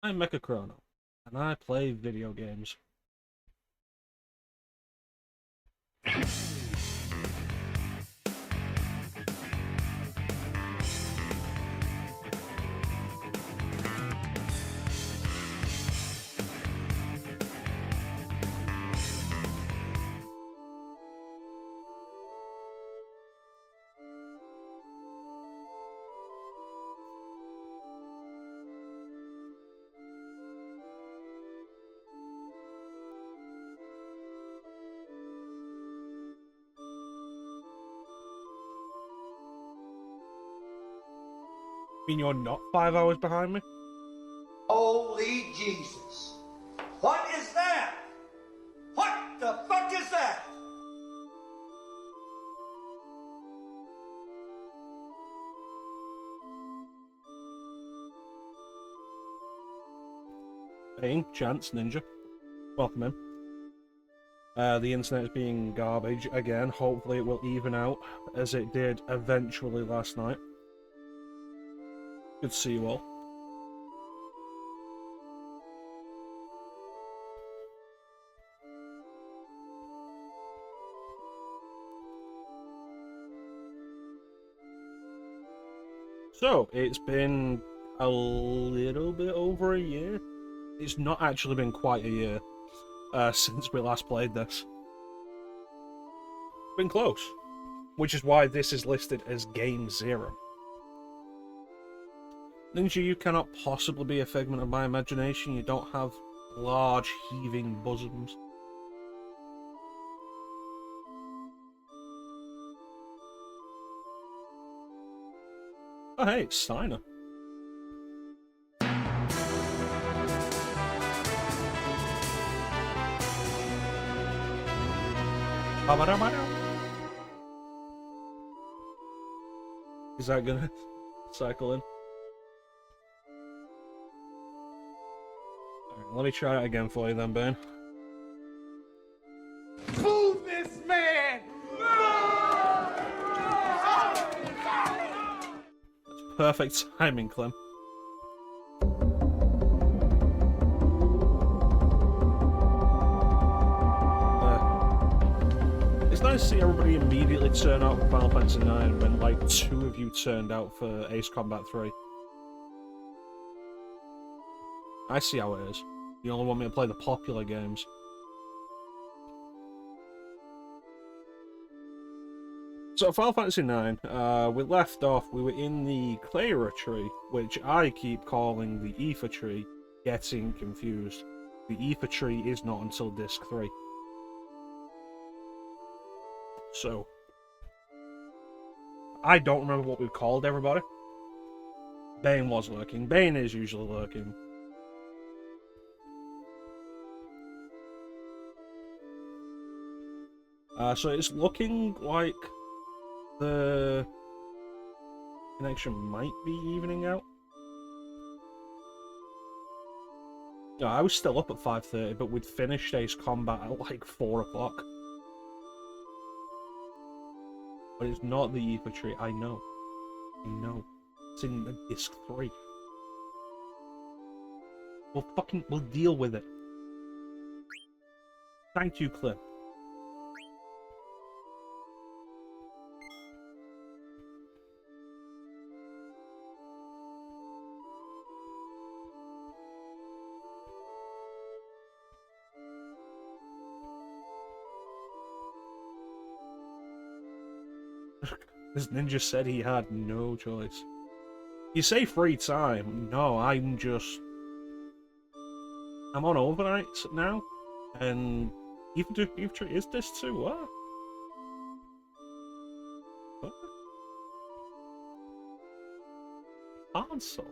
I'm mecha-chrono, and I play video games. I mean, you're not 5 hours behind me? Holy Jesus. What is that? What the fuck is that? Hey, Chance Ninja. Welcome in. The internet is being garbage again. Hopefully it will even out, as it did eventually last night. Good to see you all. So, it's been a little bit over a year. It's not actually been quite a year since we last played this. Been close, which is why this is listed as Game 0. Ninja, you cannot possibly be a figment of my imagination. You don't have large, heaving bosoms. Oh, hey, it's Steiner. Is that gonna cycle in? Alright, let me try it again for you then, Ben. Move this man! That's perfect timing, Clem. It's nice to see everybody immediately turn out for Final Fantasy 9 when, like, 2 of you turned out for Ace Combat 3. I see how it is. You only want me to play the popular games. So, Final Fantasy 9, we left off, we were in the Clara tree, which I keep calling the Ether tree, getting confused. The Ether tree is not until Disc 3. So, I don't remember what we called everybody. Bane was lurking. Bane is usually lurking. So it's looking like the connection might be evening out. No, I was still up at 5:30, but we'd finished Ace Combat at like 4 o'clock. But it's not the Ether tree, I know. I know. It's in the Disc 3. We'll deal with it. Thank you, Cliff. This ninja said he had no choice. You say free time. No, I'm on overnights now, and you've is this too? What? What? Console?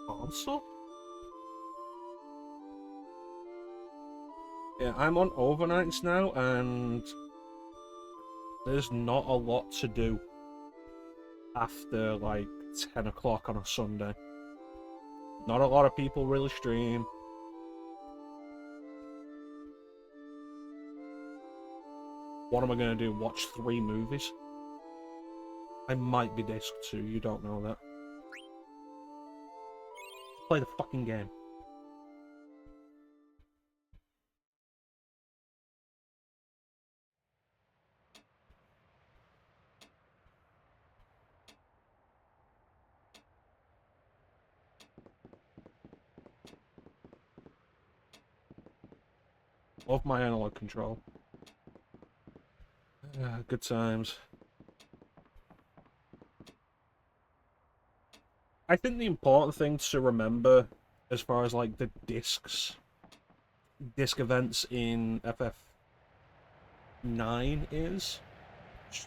Console? Yeah, I'm on overnights now, and there's not a lot to do after like 10 o'clock on a Sunday. Not a lot of people really stream. What am I going to do? Watch 3 movies? I might be Disc 2, you don't know that. Play the fucking game. Love my analog control. Good times. I think the important thing to remember as far as like the disc events in FF9 is,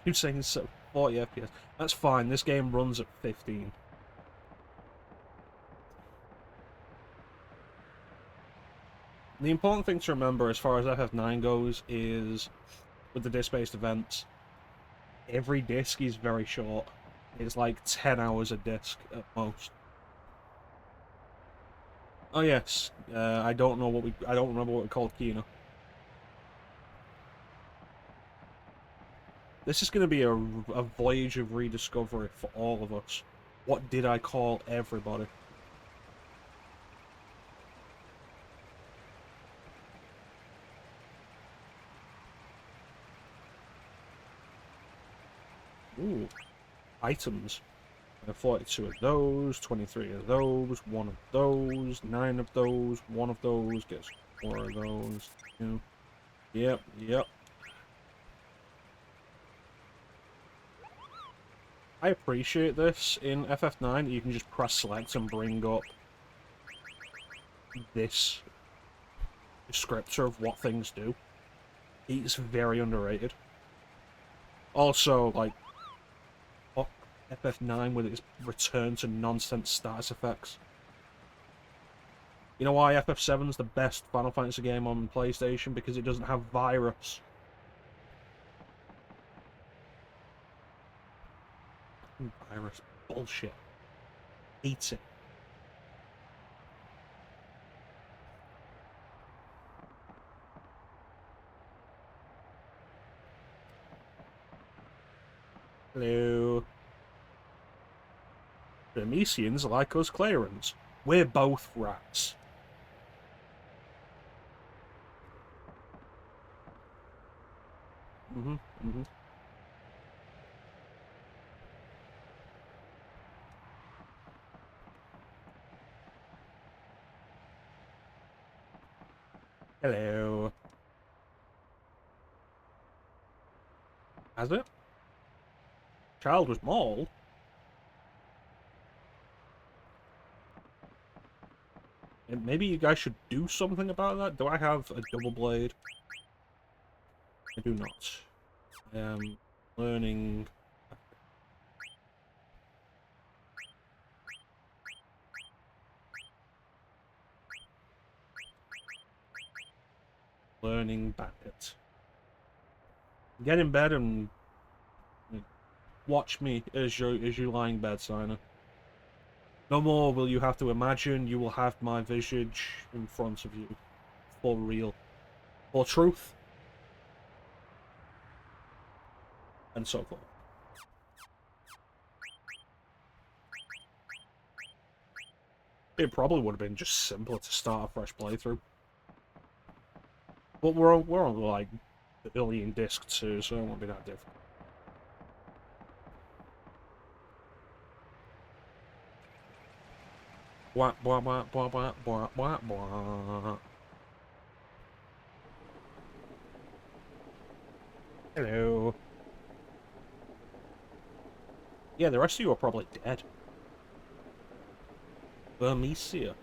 you're saying 40 FPS. That's fine, this game runs at 15. The important thing to remember as far as FF9 goes is, with the disc-based events, every disc is very short. It's like 10 hours a disc at most. Oh yes, I don't remember what we called Kino. This is going to be a voyage of rediscovery for all of us. What did I call everybody? Ooh, items. 42 of those, 23 of those, 1 of those, 9 of those, 1 of those, gets 4 of those. Yep. I appreciate this in FF9, you can just press select and bring up this descriptor of what things do. It's very underrated. Also, like, FF9 with its return to nonsense status effects. You know why FF7's the best Final Fantasy game on PlayStation? Because it doesn't have virus. Virus bullshit. Hate it. Hello. Burmesians like us Clarence. We're both rats. Mm-hmm. Hello. Has it? Child was mauled? And maybe you guys should do something about that? Do I have a double blade? I do not. I am learning... Bandit. Get in bed and watch me as you lie in bed, Sina. No more will you have to imagine, you will have my visage in front of you. For real. For truth. And so forth. It probably would have been just simpler to start a fresh playthrough. But we're on like the billion disc too, so it won't be that different. Blah blah blah blah blah blah blah blah. Hello. Yeah, the rest of you are probably dead. Burmesia.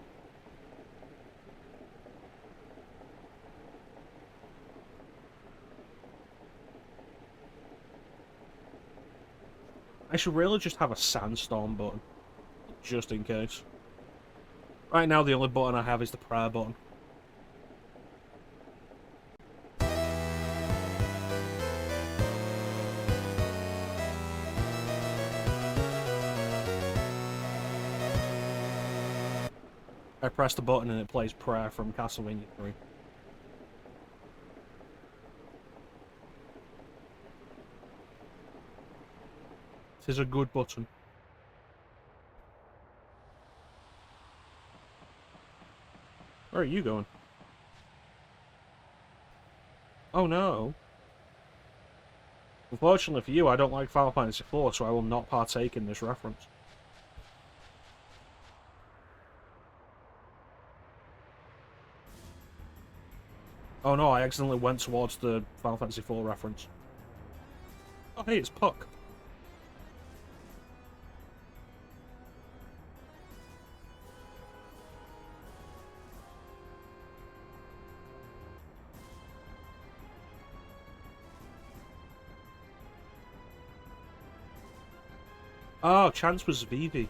I should really just have a sandstorm button. Just in case. Right now, the only button I have is the prayer button. I press the button and it plays prayer from Castlevania 3. It is a good button. Where are you going? Oh no. Unfortunately for you, I don't like Final Fantasy IV, so I will not partake in this reference. Oh no, I accidentally went towards the Final Fantasy IV reference. Oh hey, it's Puck. Oh, Chance was Vivi.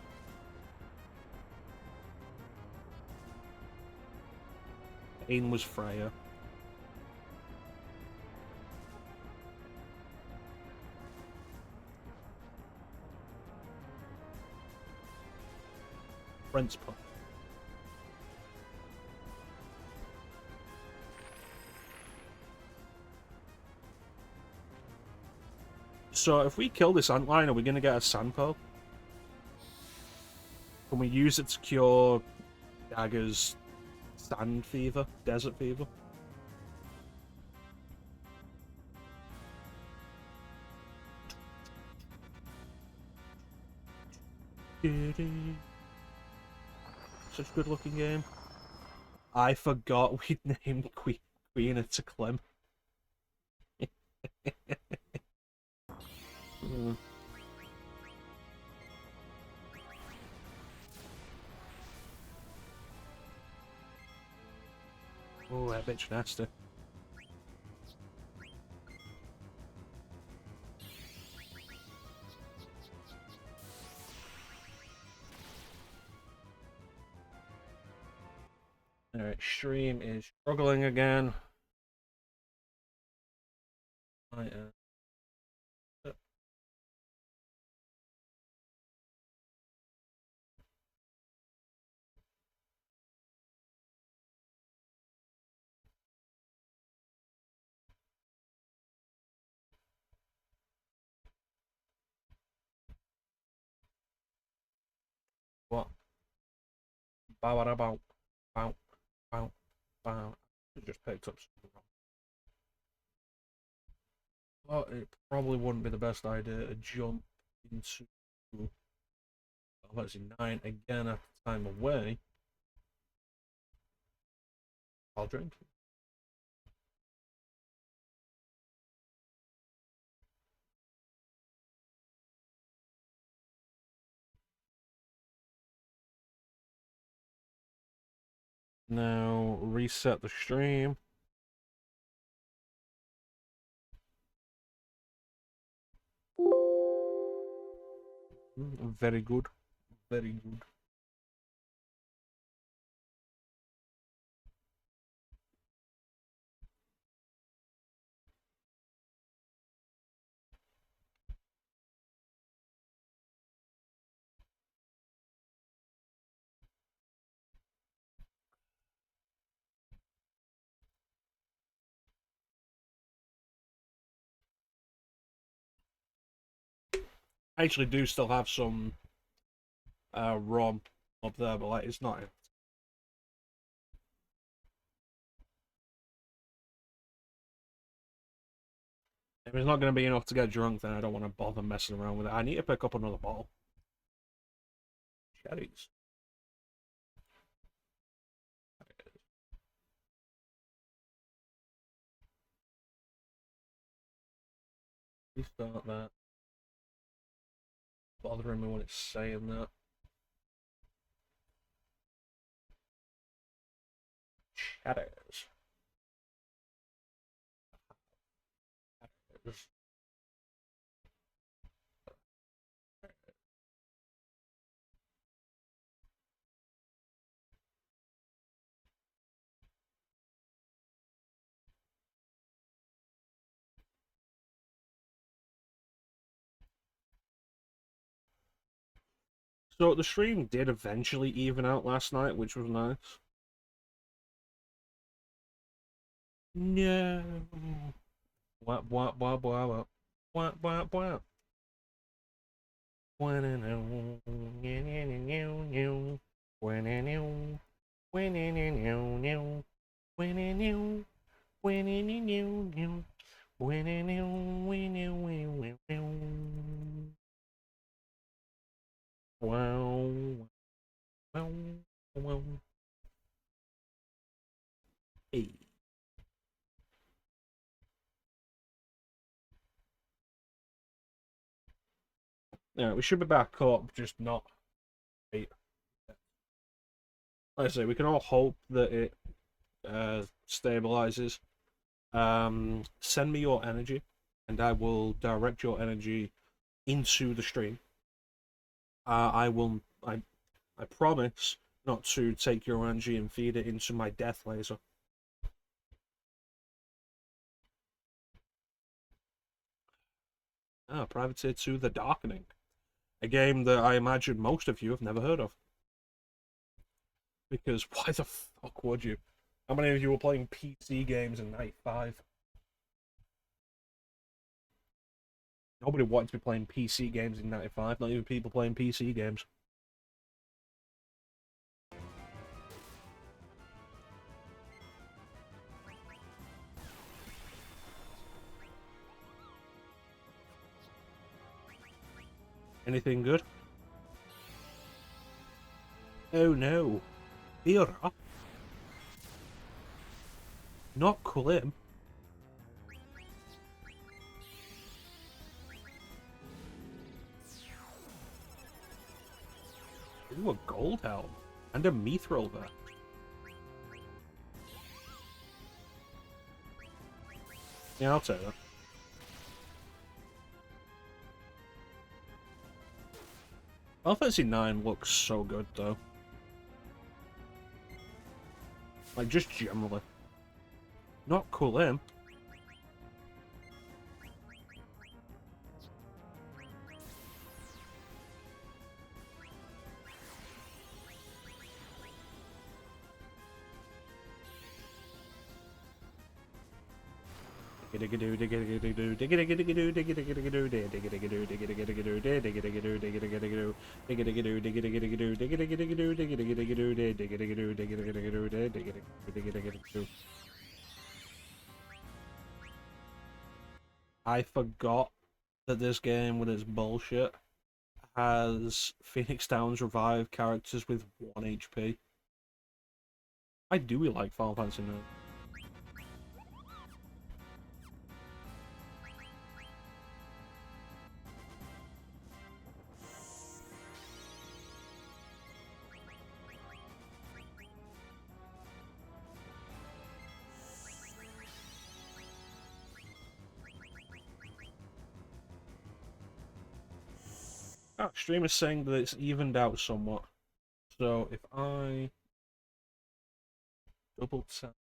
Ain was Freya. Brent's Puck. So if we kill this antlion, are we going to get a sand pearl? Can we use it to cure Dagger's sand fever? Desert fever? Such a good looking game. I forgot we'd named Queen a to Clem. Oh, that bitch nasty. Alright, stream is struggling again. I am. What? Bow, bow, bow, bow, bow, bow. I just picked up something wrong. Well, it probably wouldn't be the best idea to jump into let's see, 9 again after time away. I'll drink. Now reset the stream. Very good. Very good. I actually do still have some ROM up there, but like it's not. If it's not going to be enough to get drunk, then I don't want to bother messing around with it. I need to pick up another bottle. Cherries. Restart that. Bothering me when it's saying that. Shadows. Shadows. So the stream did eventually even out last night, which was nice. No. What? What? What? What? What? What? What? What? Wow. Wow. Wow. Hey. Yeah, we should be back up, just not right. Like I say, we can all hope that it stabilizes. Send me your energy, and I will direct your energy into the stream. I will. I promise not to take your energy and feed it into my death laser. Privateer 2: The Darkening, a game that I imagine most of you have never heard of. Because why the fuck would you? How many of you were playing PC games in '95? Nobody wanted to be playing PC games in '95. Not even people playing PC games. Anything good? Oh no. Vera? Not Klim. Ooh, a gold helm. And a mithril there. Yeah, I'll take that. Final Fantasy 9 looks so good though. Like, just generally. Not Klim. I forgot that this game, with its bullshit, has Phoenix Down's revived characters with 1 HP. I do like Final Fantasy 9. Oh, stream is saying that it's evened out somewhat. So if I double tap.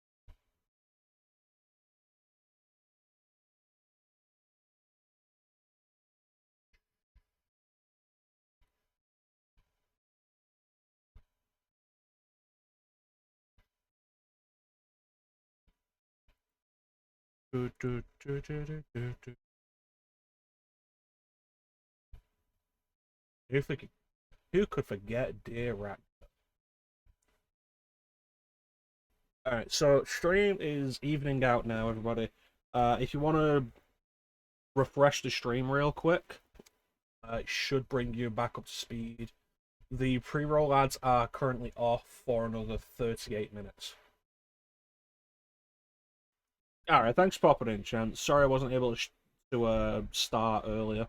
Who could forget Dear Rat? Alright, so stream is evening out now, everybody. If you want to refresh the stream real quick, it should bring you back up to speed. The pre-roll ads are currently off for another 38 minutes. Alright, thanks for popping in, Chance. Sorry I wasn't able to start earlier.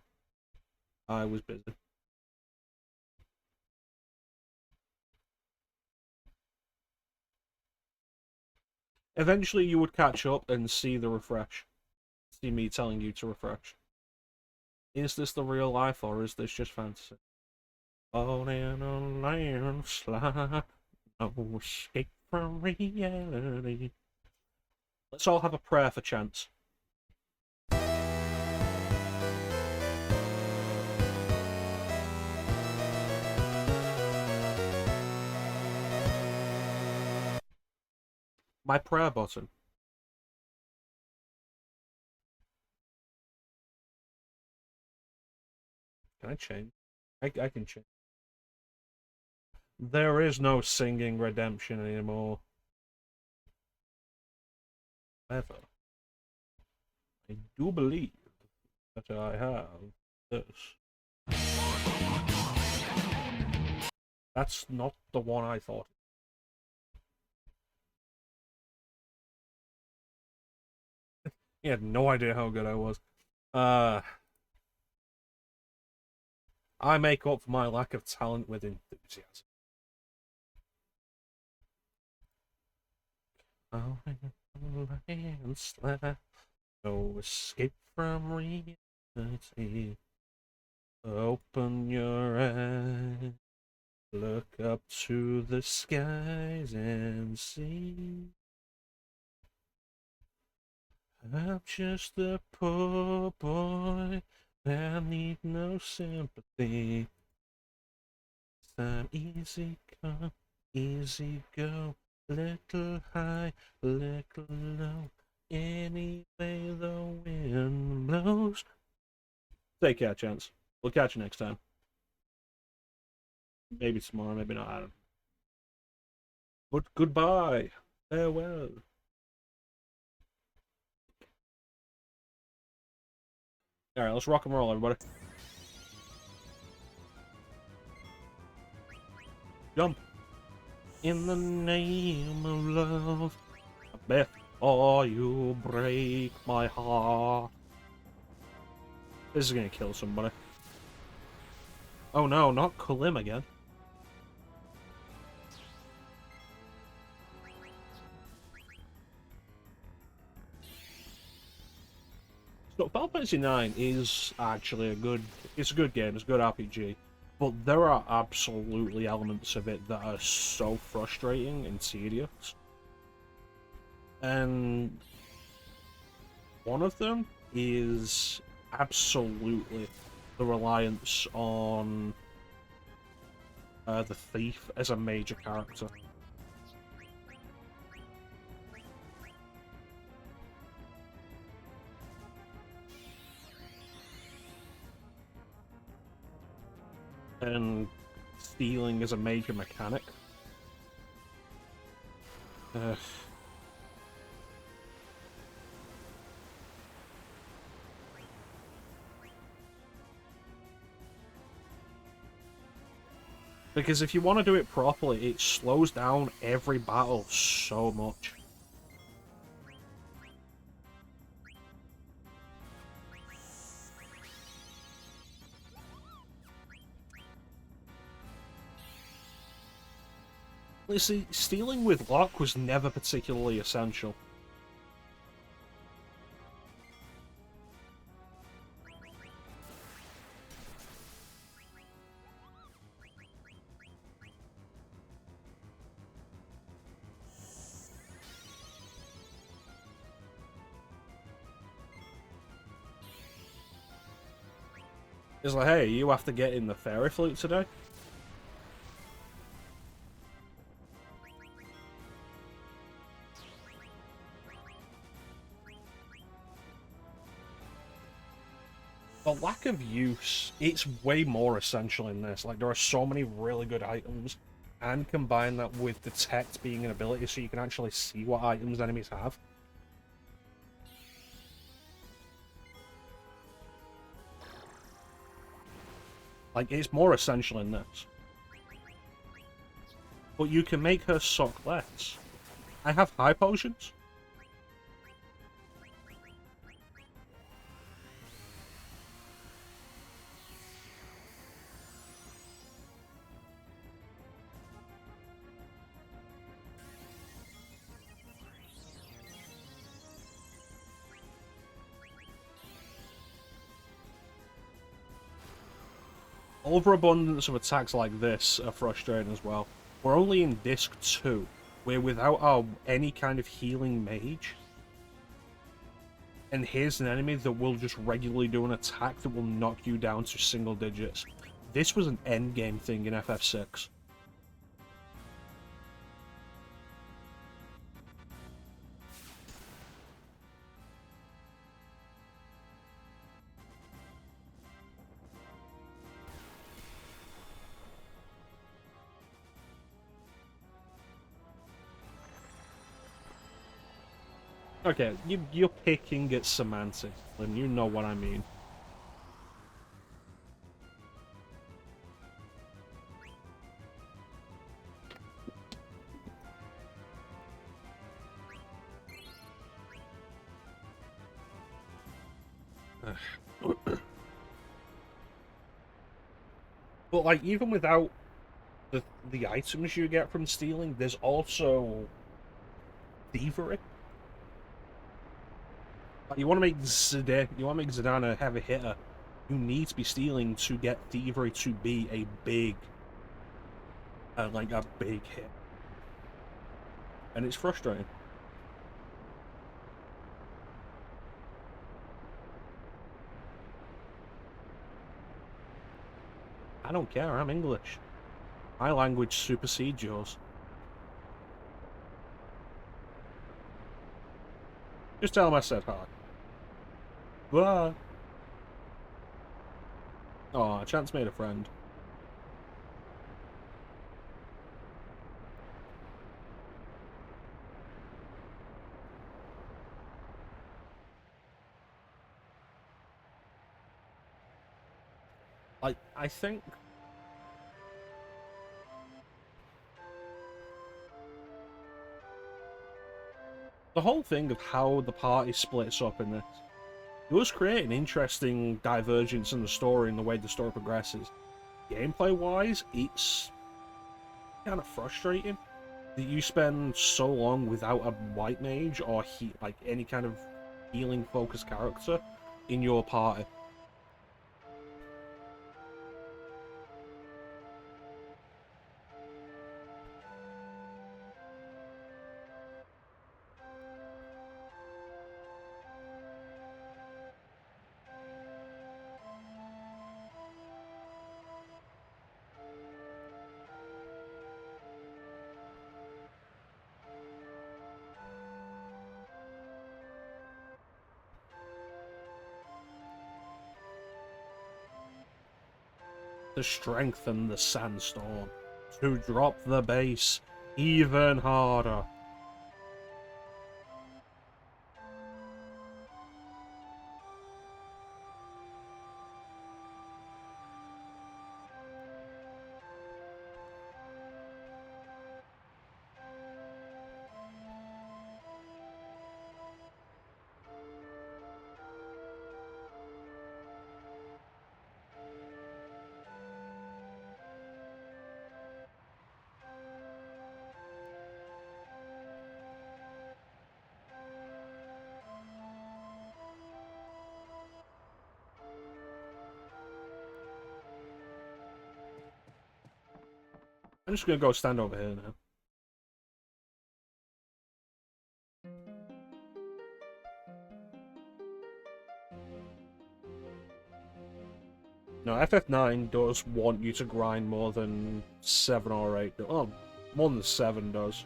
I was busy. Eventually you would catch up and see the refresh. See me telling you to refresh. Is this the real life or is this just fantasy? On in a landslide, no escape from reality. Let's all have a prayer for Chance. My prayer button. Can I change? I can change. There is no singing redemption anymore. However, I do believe that I have this. That's not the one I thought. He had no idea how good I was. I make up for my lack of talent with enthusiasm. No escape from reality. Open your eyes, look up to the skies and see. I'm just a poor boy, I need no sympathy. Some easy come, easy go, little high, little low. Any way the wind blows. Take care, Chance. We'll catch you next time. Maybe tomorrow, maybe not. I don't know. But goodbye. Farewell. Alright, let's rock and roll, everybody. Jump. In the name of love, before you break my heart. This is gonna kill somebody. Oh no, not Kulim again. So Final Fantasy IX is actually a good game, it's a good RPG. But there are absolutely elements of it that are so frustrating and tedious. And one of them is absolutely the reliance on the thief as a major character. And stealing as a major mechanic. Because if you want to do it properly, it slows down every battle so much. You see, stealing with Locke was never particularly essential. It's like, hey, you have to get in the fairy flute today? The lack of use, it's way more essential in this. Like, there are so many really good items, and combine that with detect being an ability so you can actually see what items enemies have. Like, it's more essential in this. But you can make her suck less. I have high potions. Overabundance of attacks like this are frustrating as well. We're only in Disc 2. We're without any kind of healing mage. And here's an enemy that will just regularly do an attack that will knock you down to single digits. This was an endgame thing in FF6. Okay, you're picking at semantics, and you know what I mean. But like, even without the items you get from stealing, there's also thievery. Like, you want to make Zidane a heavy hitter. You need to be stealing to get thievery to be a big, like a big hit, and it's frustrating. I don't care. I'm English. My language supersedes yours. Just tell him I said hi. Bye. Oh, Chance made a friend. I think the whole thing of how the party splits up in this, it does create an interesting divergence in the story and the way the story progresses. Gameplay-wise, it's kind of frustrating that you spend so long without a white mage or like any kind of healing-focused character in your party. To strengthen the sandstorm, to drop the base even harder. I'm just gonna go stand over here now. No, FF9 does want you to grind more than 7 or 8. Oh, more than 7 does.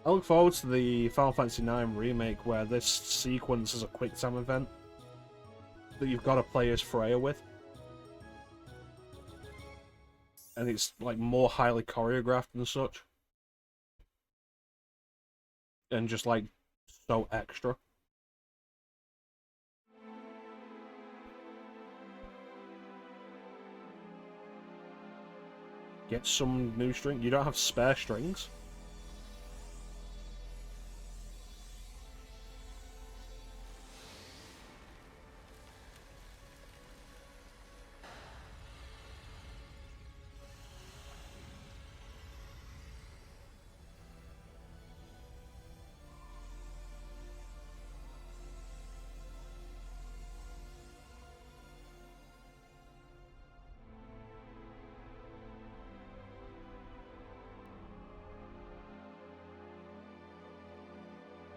I look forward to the Final Fantasy IX remake where this sequence is a quick time event that you've got to play as Freya with. And it's like more highly choreographed and such. And just like so extra. Get some new string. You don't have spare strings?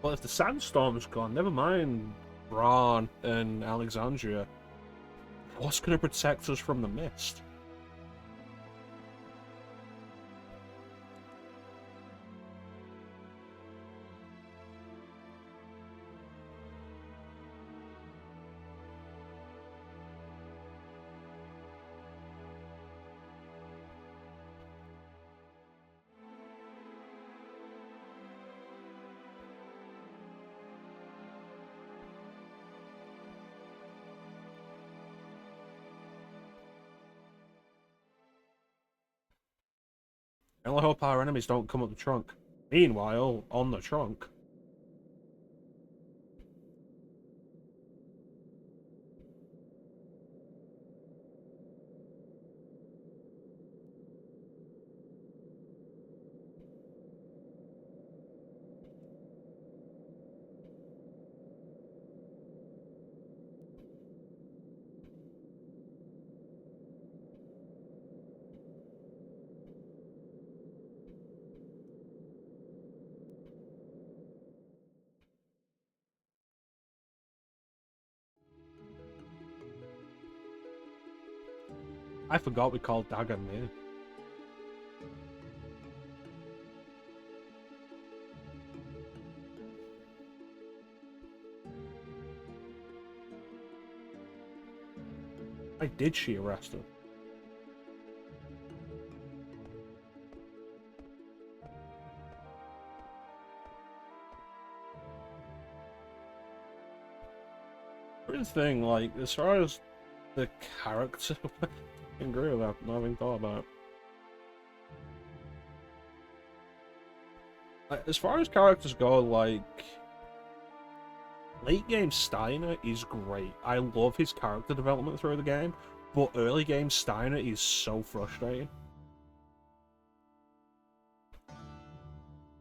Well, if the sandstorm's gone, never mind Braun and Alexandria. What's going to protect us from the mist? I only hope our enemies don't come up the trunk. Meanwhile, on the trunk. I forgot we called Dagon Mir. Why did she arrest him? Here's the thing, like, as far as the character, I agree with that, not having thought about it. Like, as far as characters go, like, late game Steiner is great. I love his character development through the game, but early game Steiner is so frustrating.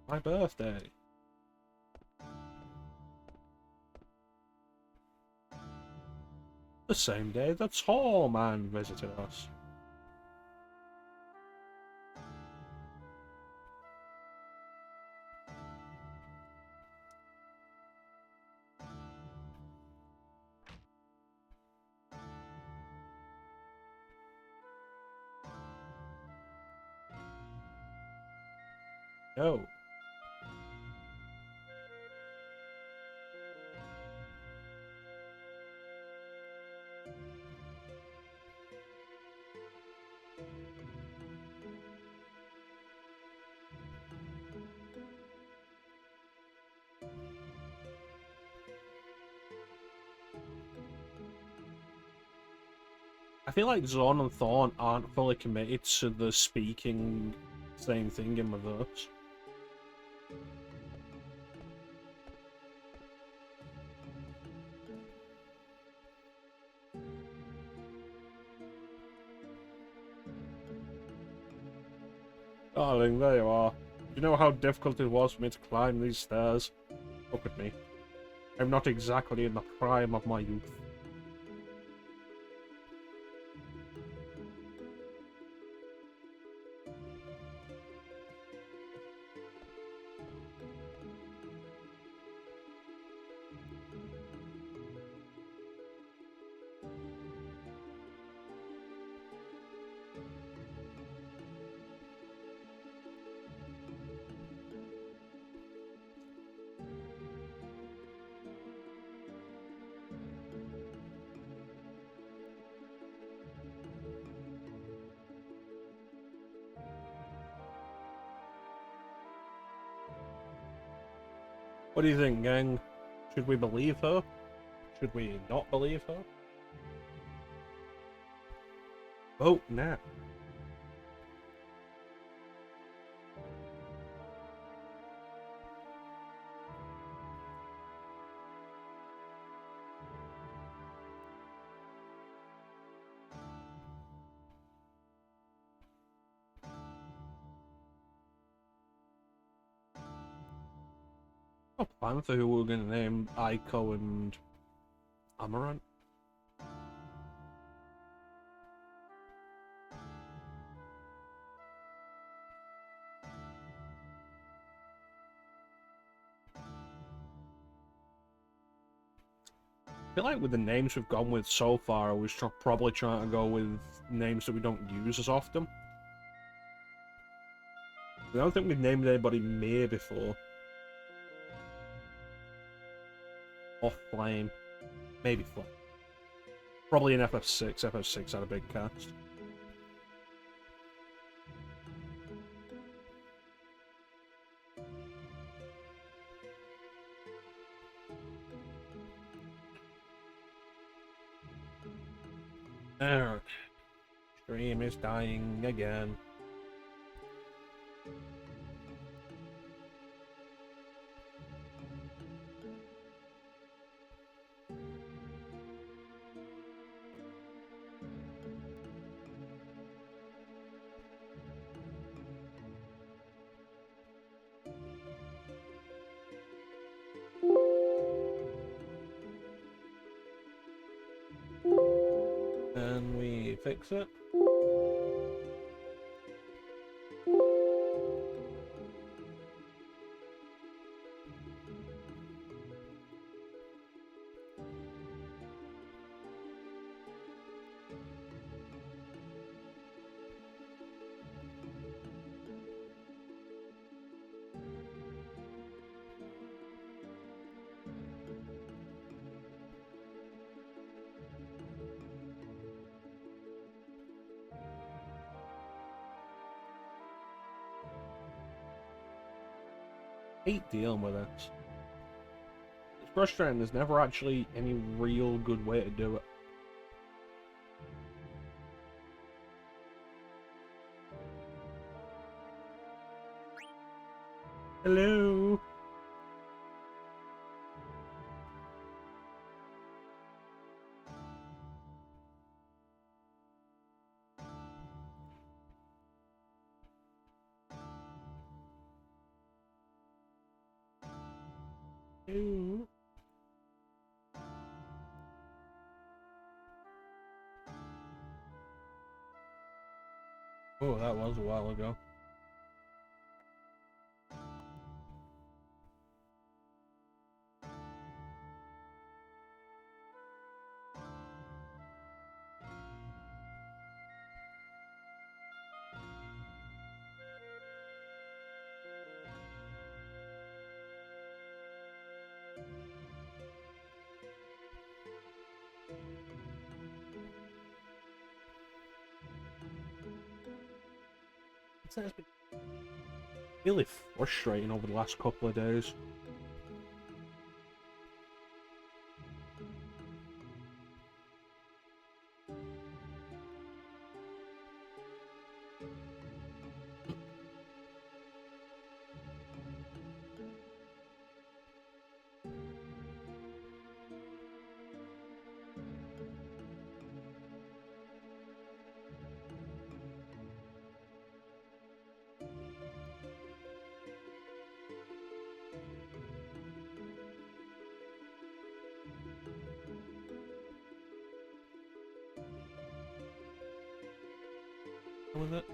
My birthday. The same day the tall man visited us. No. I feel like Zorn and Thorn aren't fully committed to the speaking same thing in reverse. Darling, there you are. You know how difficult it was for me to climb these stairs? Look at me. I'm not exactly in the prime of my youth. What do you think, gang? Should we believe her? Should we not believe her? Vote now. A plan for who we're going to name Aiko and Amaranth. feel like with the names we've gone with so far, I was probably trying to go with names that we don't use as often. I don't think we've named anybody Mir before. Or Flame. Maybe Flame. Probably in FF6. FF6 had a big cast. There. Stream is dying again. And we fix it. Hate dealing with it. It's frustrating, there's never actually any real good way to do it. Hello? Hello? Oh, that was a while ago. It's been really frustrating over the last couple of days. With it.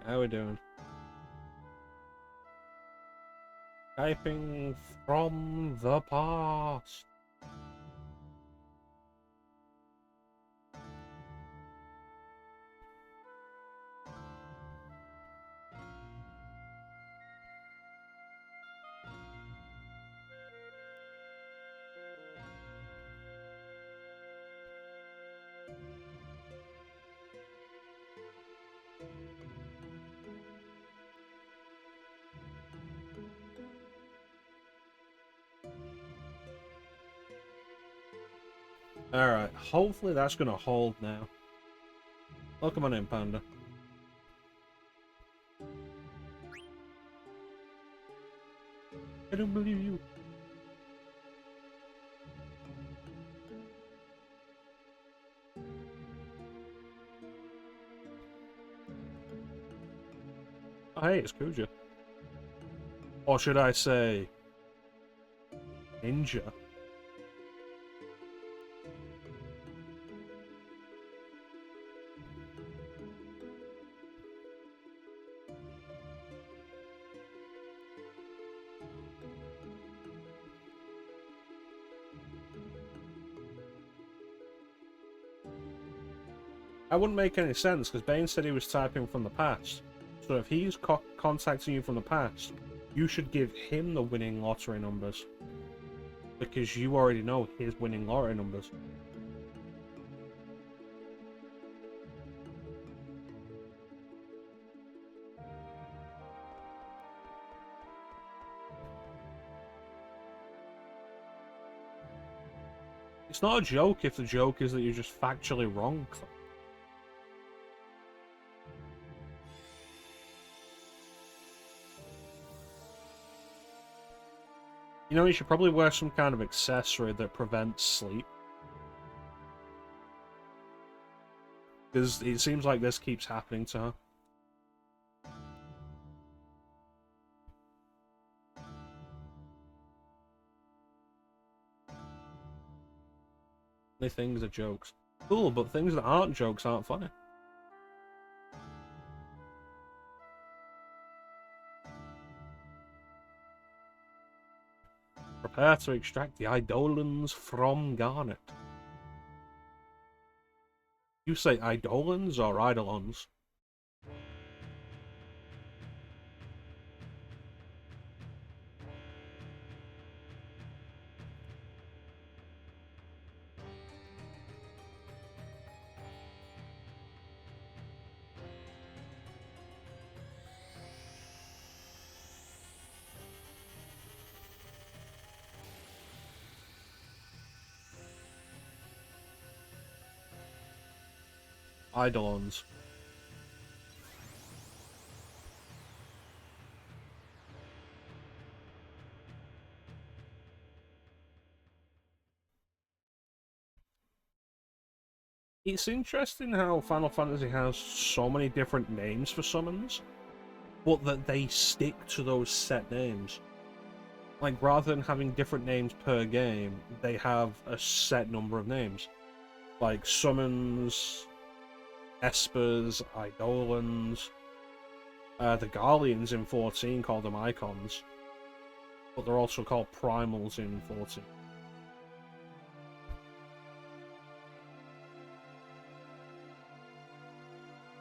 How we doing? Typing from the past. Alright, hopefully that's gonna hold now. Welcome on in, Panda. I don't believe you. Oh, hey, it's Kuja. Or should I say... Ninja? That wouldn't make any sense, because Bane said he was typing from the past. So if he's contacting you from the past, you should give him the winning lottery numbers. Because you already know his winning lottery numbers. It's not a joke if the joke is that you're just factually wrong. You know, you should probably wear some kind of accessory that prevents sleep. Because it seems like this keeps happening to her. Things are jokes. Cool, but things that aren't jokes aren't funny. Prepare to extract the Eidolons from Garnet. You say Eidolons or Eidolons? Eidolons. It's interesting how Final Fantasy has so many different names for summons, but that they stick to those set names. Like, rather than having different names per game, they have a set number of names. Like, summons, espers, eidolons. The Guardians in 14 call them icons, but they're also called primals in 14.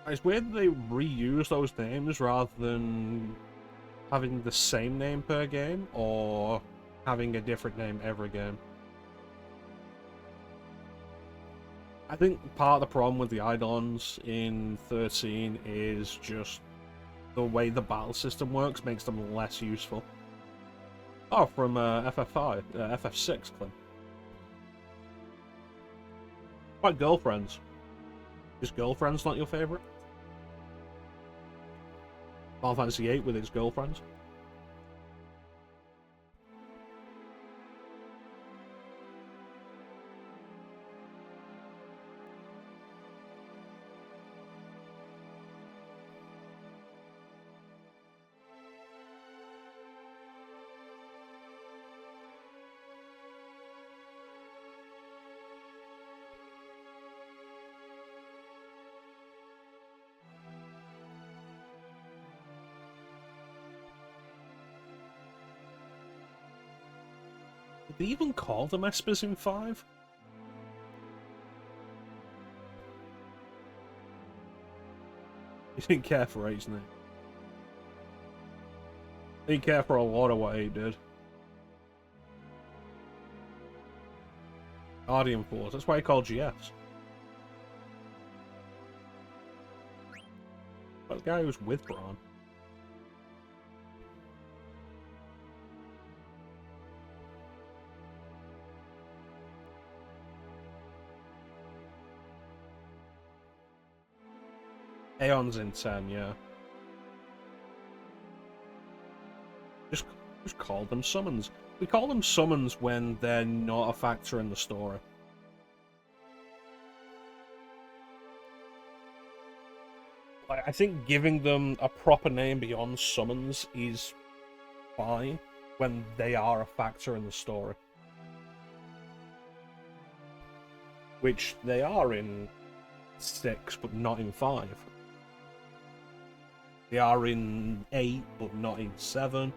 It's weird they reuse those names rather than having the same name per game or having a different name every game. I think part of the problem with the Eidolons in 13 is just the way the battle system works makes them less useful. Oh, from FF5, FF6, Clint. What girlfriends? Is girlfriends not your favourite? Final Fantasy VIII with its girlfriends. Did they even call them espers in 5? He didn't care for 8's name. He didn't care for a lot of what 8 did. Guardian Force, that's why he called GFs. But the guy who's with Braun. Aeon's in 10, yeah. Just call them summons. We call them summons when they're not a factor in the story. Like, I think giving them a proper name beyond summons is fine when they are a factor in the story. Which they are in 6, but not in 5. They are in 8, but not in 7.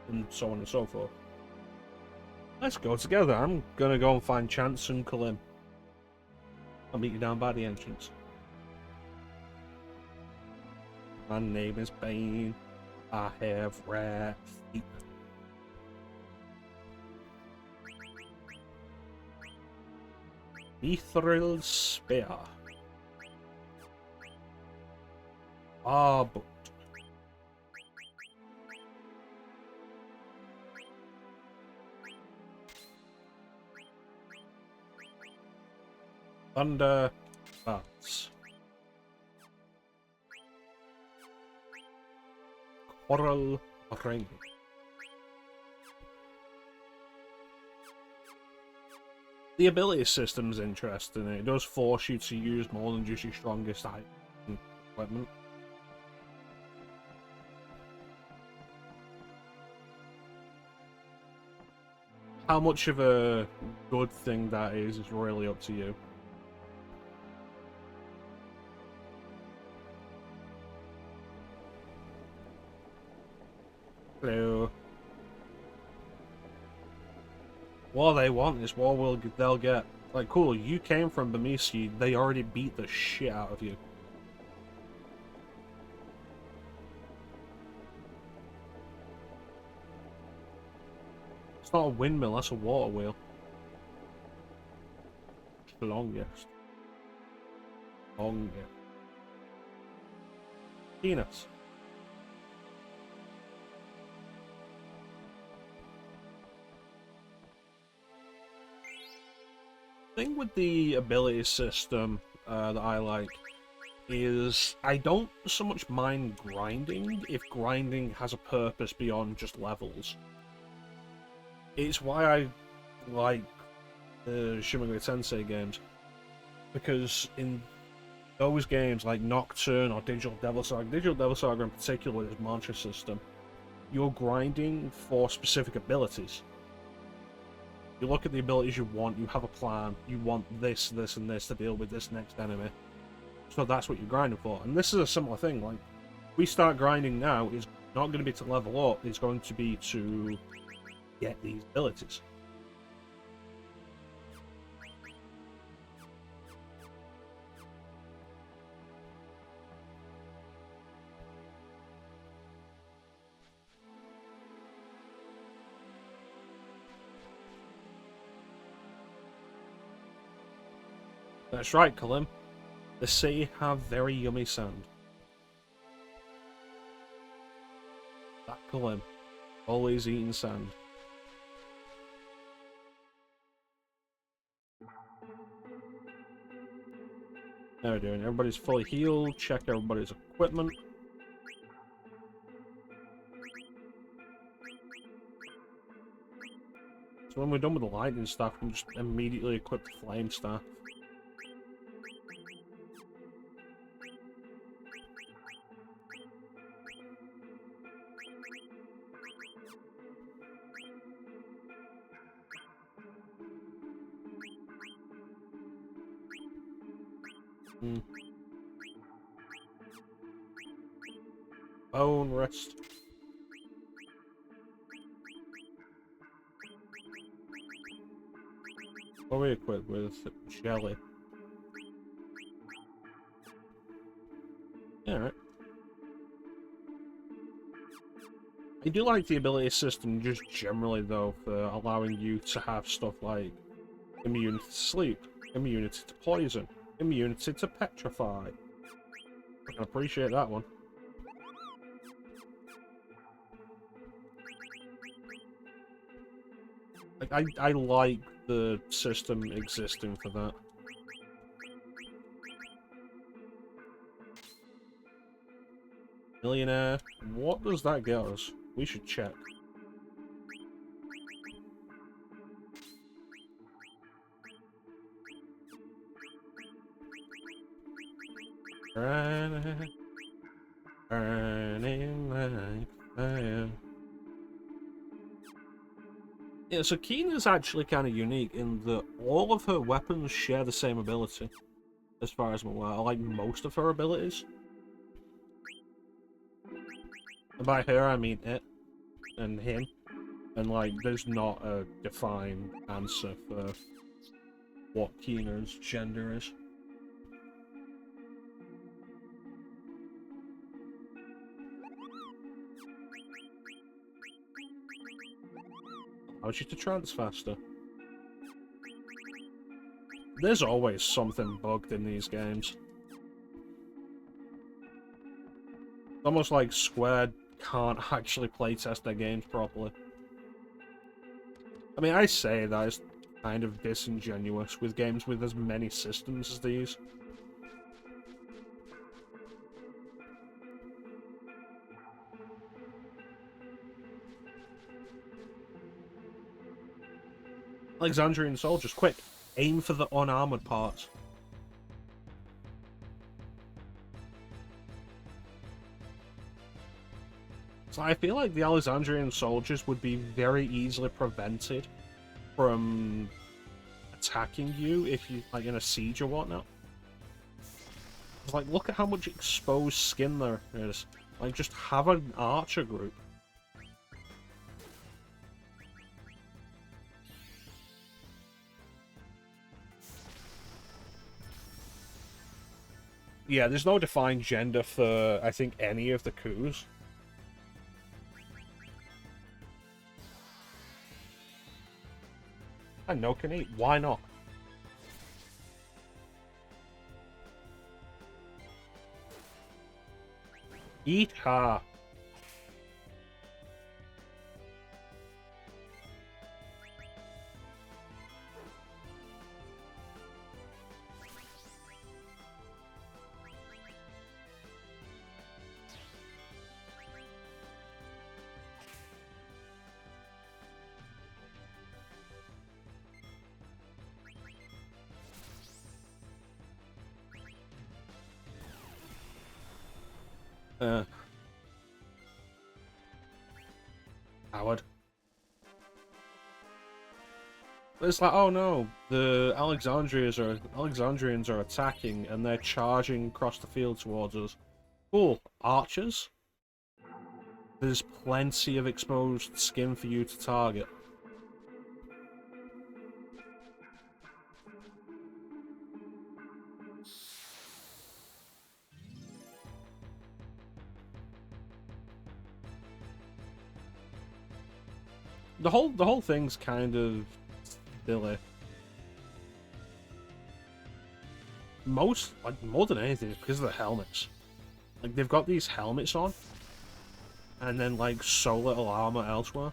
And so on and so forth. Let's go together. I'm gonna go and find Chance and Kalim. I'll meet you down by the entrance. My name is Bane. I have rare feet. Mithril Spear. Ah, but Thunder Bats. Coral Ring. The ability system's interesting. It does force you to use more than just your strongest item equipment. How much of a good thing that is really up to you. Hello. What they want is what they'll get. Like, cool, you came from Bemisi, they already beat the shit out of you. It's not a windmill, that's a water wheel. Longest. Longest. Penis. thing with the ability system that I like is I don't so much mind grinding if grinding has a purpose beyond just levels. It's why I like the Shin Megami Tensei games, because in those games like Nocturne or Digital Devil Saga in particular, is mantra system, you're grinding for specific abilities. You look at the abilities you want, you have a plan, you want this, this, and this to deal with this next enemy. So that's what you're grinding for. And this is a similar thing. Like, we start grinding now, it's not going to be to level up, it's going to be to get these abilities. That's right, Kalim. The sea have very yummy sand. That Kalim. Always eating sand. How are we doing? Everybody's fully healed. Check everybody's equipment. So when we're done with the lightning stuff, we can just immediately equip the flame staff. Bone rest. What are we equipped with? Jelly. Alright. I do like the ability system just generally though, for allowing you to have stuff like immunity to sleep, immunity to poison, immunity to petrify. I can appreciate that one. Like, I like the system existing for that. Millionaire. What does that get us? We should check. Burning like fire. Yeah, so Keen is actually kind of unique in that all of her weapons share the same ability, as far as I'm aware. I like most of her abilities. And by her, I mean it and him. And, like, there's not a defined answer for what Keena's gender is. Allows you to trance faster. There's always something bugged in these games. It's almost like Square can't actually playtest their games properly. I mean, I say that is kind of disingenuous with games with as many systems as these. Alexandrian soldiers, quick! Aim for the unarmored parts. So I feel like the Alexandrian soldiers would be very easily prevented from attacking you if you, like, in a siege or whatnot. It's like, look at how much exposed skin there is. Like, just have an archer group. Yeah, there's no defined gender for, I think, any of the coups. And no can eat. Why not? Eat her. Uh, Howard. But it's like, oh no, the Alexandrians are attacking and they're charging across the field towards us. Cool, archers. There's plenty of exposed skin for you to target. The whole thing's kind of silly. More than anything, it's because of the helmets. Like, they've got these helmets on, and then, like, so little armor elsewhere.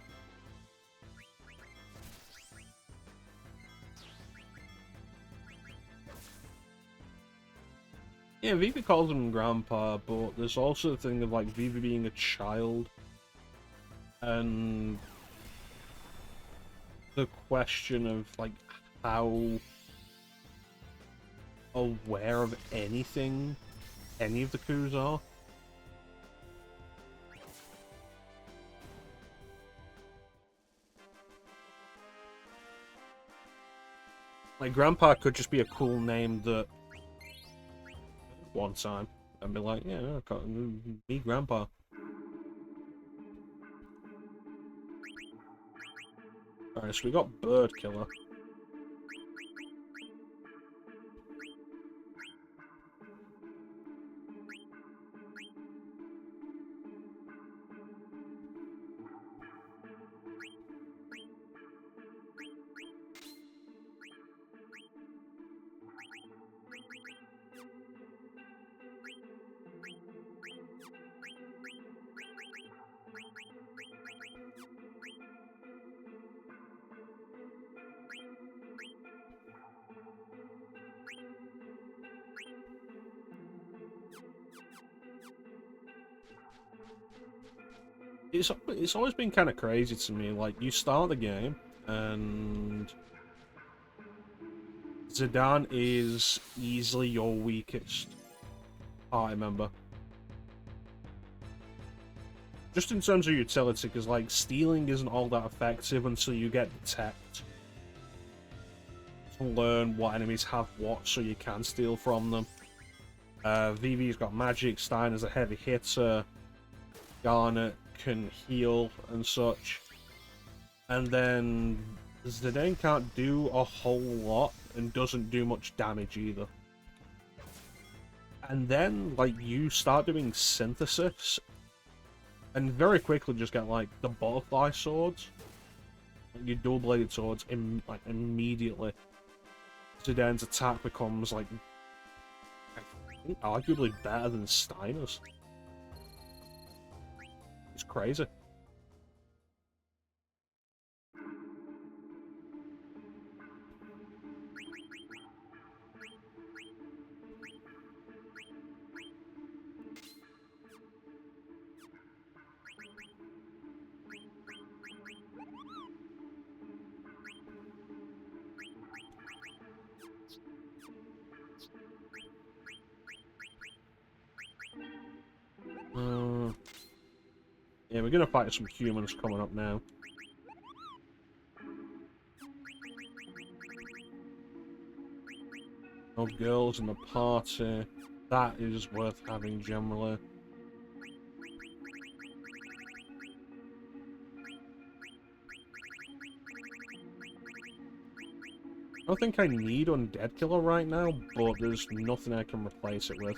Yeah, Vivi calls him Grandpa, but there's also the thing of, like, Vivi being a child, and the question of, like, how aware of anything any of the coups are. Like, Grandpa could just be a cool name that one time and be like, yeah, I can't be Grandpa. Alright, so we got Bird Killer. It's always been kind of crazy to me. Like, you start the game and Zidane is easily your weakest party member. Just in terms of utility, because like stealing isn't all that effective until you get the tech to learn what enemies have what, so you can steal from them. Vivi's got magic, Stein is a heavy hitter, Garnet can heal and such. And then Zidane can't do a whole lot and doesn't do much damage either. And then, like, you start doing synthesis and very quickly just get, like, the butterfly swords. Your dual-bladed swords, immediately. Zidane's attack becomes, like, I think arguably better than Steiner's. It's crazy. Yeah, we're gonna fight some humans coming up now. No girls in the party. That is worth having generally. I don't think I need Undead Killer right now, but there's nothing I can replace it with.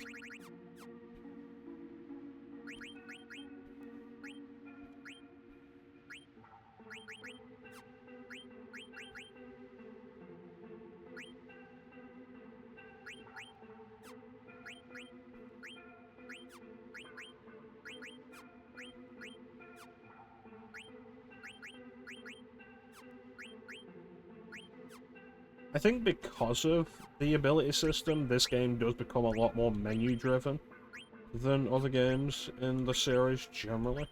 I think because of the ability system, this game does become a lot more menu-driven than other games in the series generally.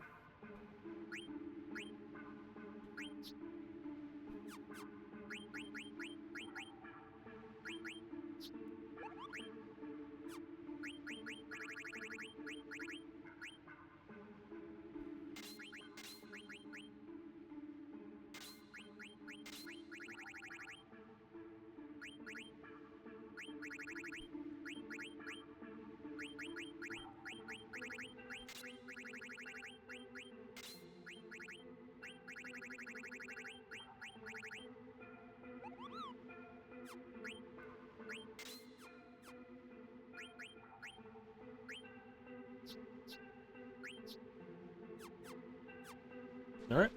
Alright.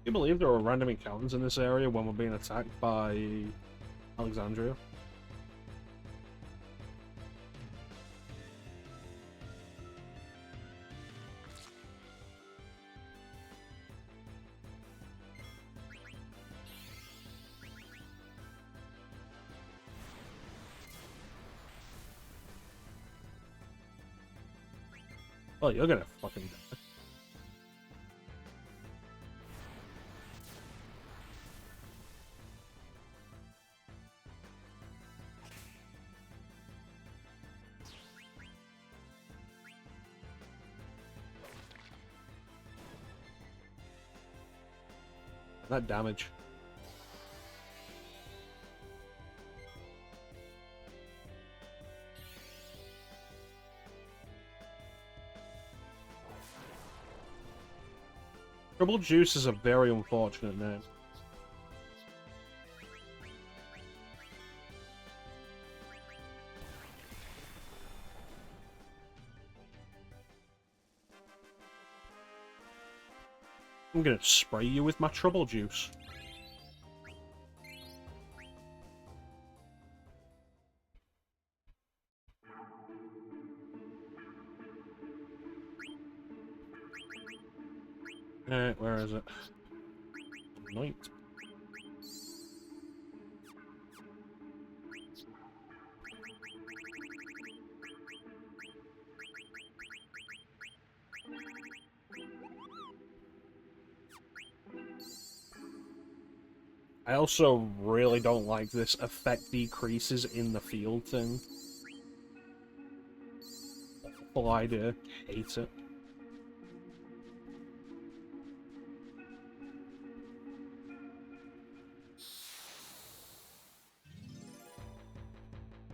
You believe there are random encounters in this area when we're being attacked by Alexandria? Oh, you're gonna fucking die. That damage. Trouble Juice is a very unfortunate name. I'm gonna spray you with my Trouble Juice. Alright, where is it? Night. I also really don't like this effect decreases in the field thing. Awful idea. Hate it.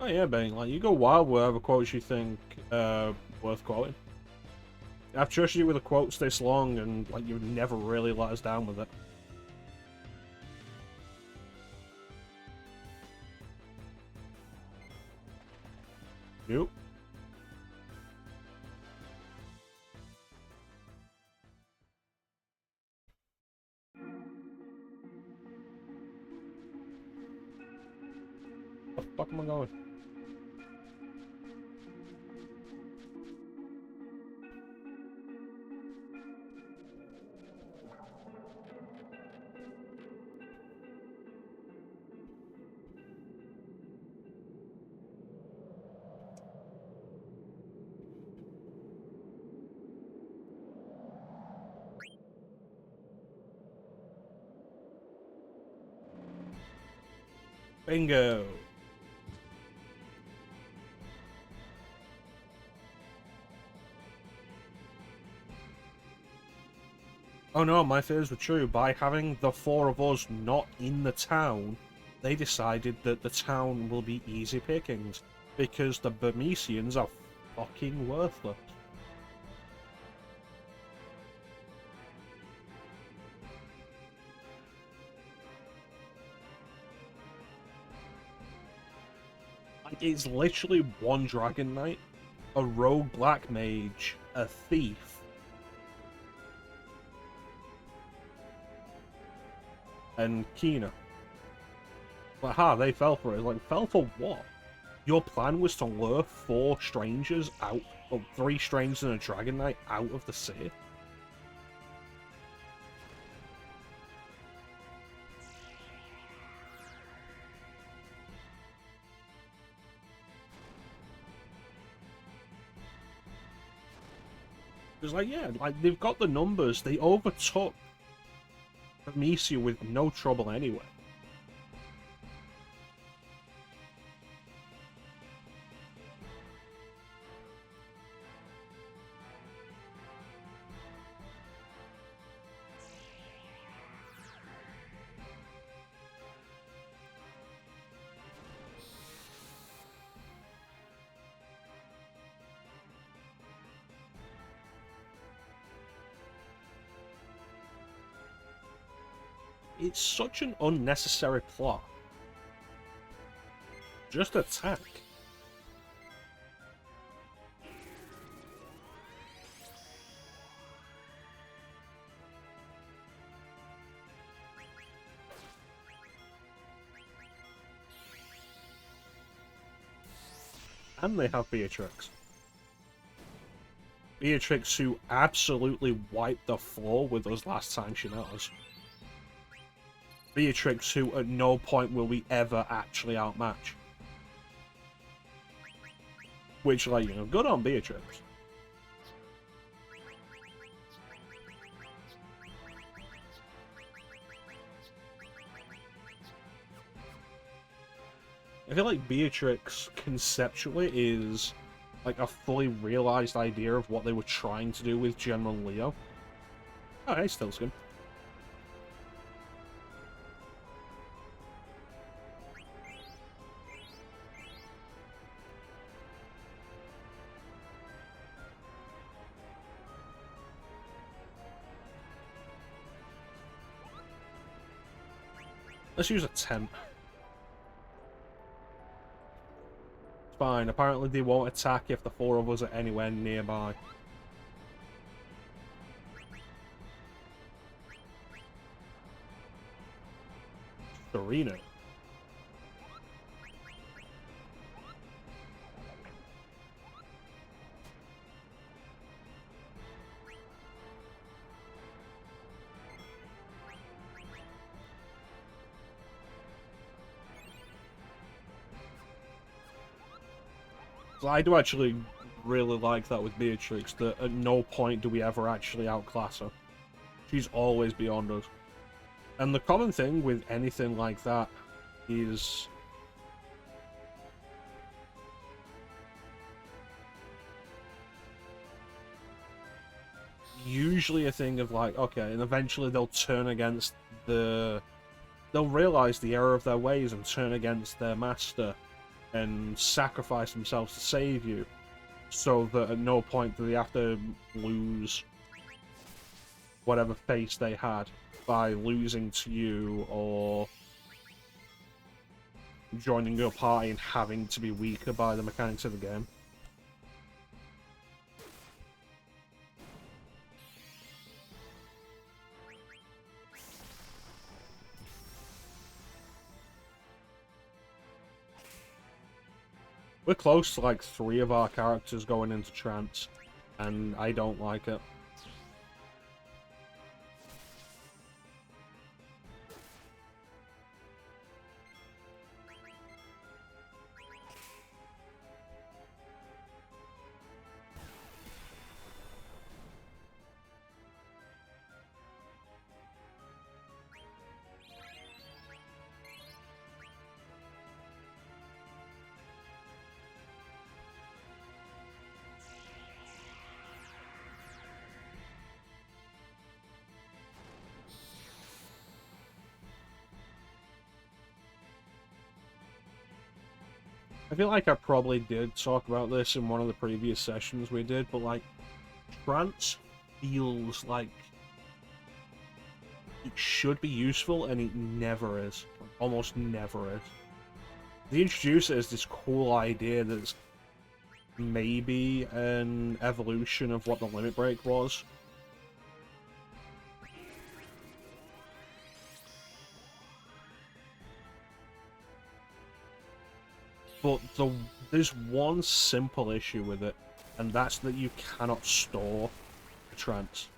Oh yeah, Bang, like, you go wild with whatever quotes you think worth quoting. I've trusted you with the quotes this long, and like you've never really let us down with it. Nope. Where the fuck am I going? Bingo! Oh no, my fears were true. By having the four of us not in the town, they decided that the town will be easy pickings, because the Burmesians are fucking worthless. Like, it's literally one Dragon Knight, a rogue black mage, a thief, and Kina. Like, they fell for it. Like, fell for what? Your plan was to lure 4 strangers out, well, 3 strangers and a Dragon Knight out of the city? It's like, yeah, like, they've got the numbers. They overtook Amicia with no trouble anyway. It's such an unnecessary plot. Just attack. And they have Beatrix. Beatrix, who absolutely wiped the floor with us last time she met us. Beatrix, who at no point will we ever actually outmatch. Which, like, you know, good on Beatrix. I feel like Beatrix, conceptually, is like a fully realized idea of what they were trying to do with General Leo. Oh, hey, Stillskin. Let's use a tent. It's fine. Apparently they won't attack if the four of us are anywhere nearby. Serena. So I do actually really like that with Beatrix, that at no point do we ever actually outclass her. She's always beyond us. And the common thing with anything like that is usually a thing of like, okay, and eventually they'll turn against the... They'll realise the error of their ways and turn against their master and sacrifice themselves to save you, so that at no point do they have to lose whatever face they had by losing to you or joining your party and having to be weaker by the mechanics of the game. We're close to like 3 of our characters going into trance, and I don't like it. I feel like I probably did talk about this in one of the previous sessions we did, but like, trance feels like it should be useful, and it never is. Like, almost never is. They introduce it as this cool idea that's maybe an evolution of what the limit break was. But there's one simple issue with it, and that's that you cannot store a trance.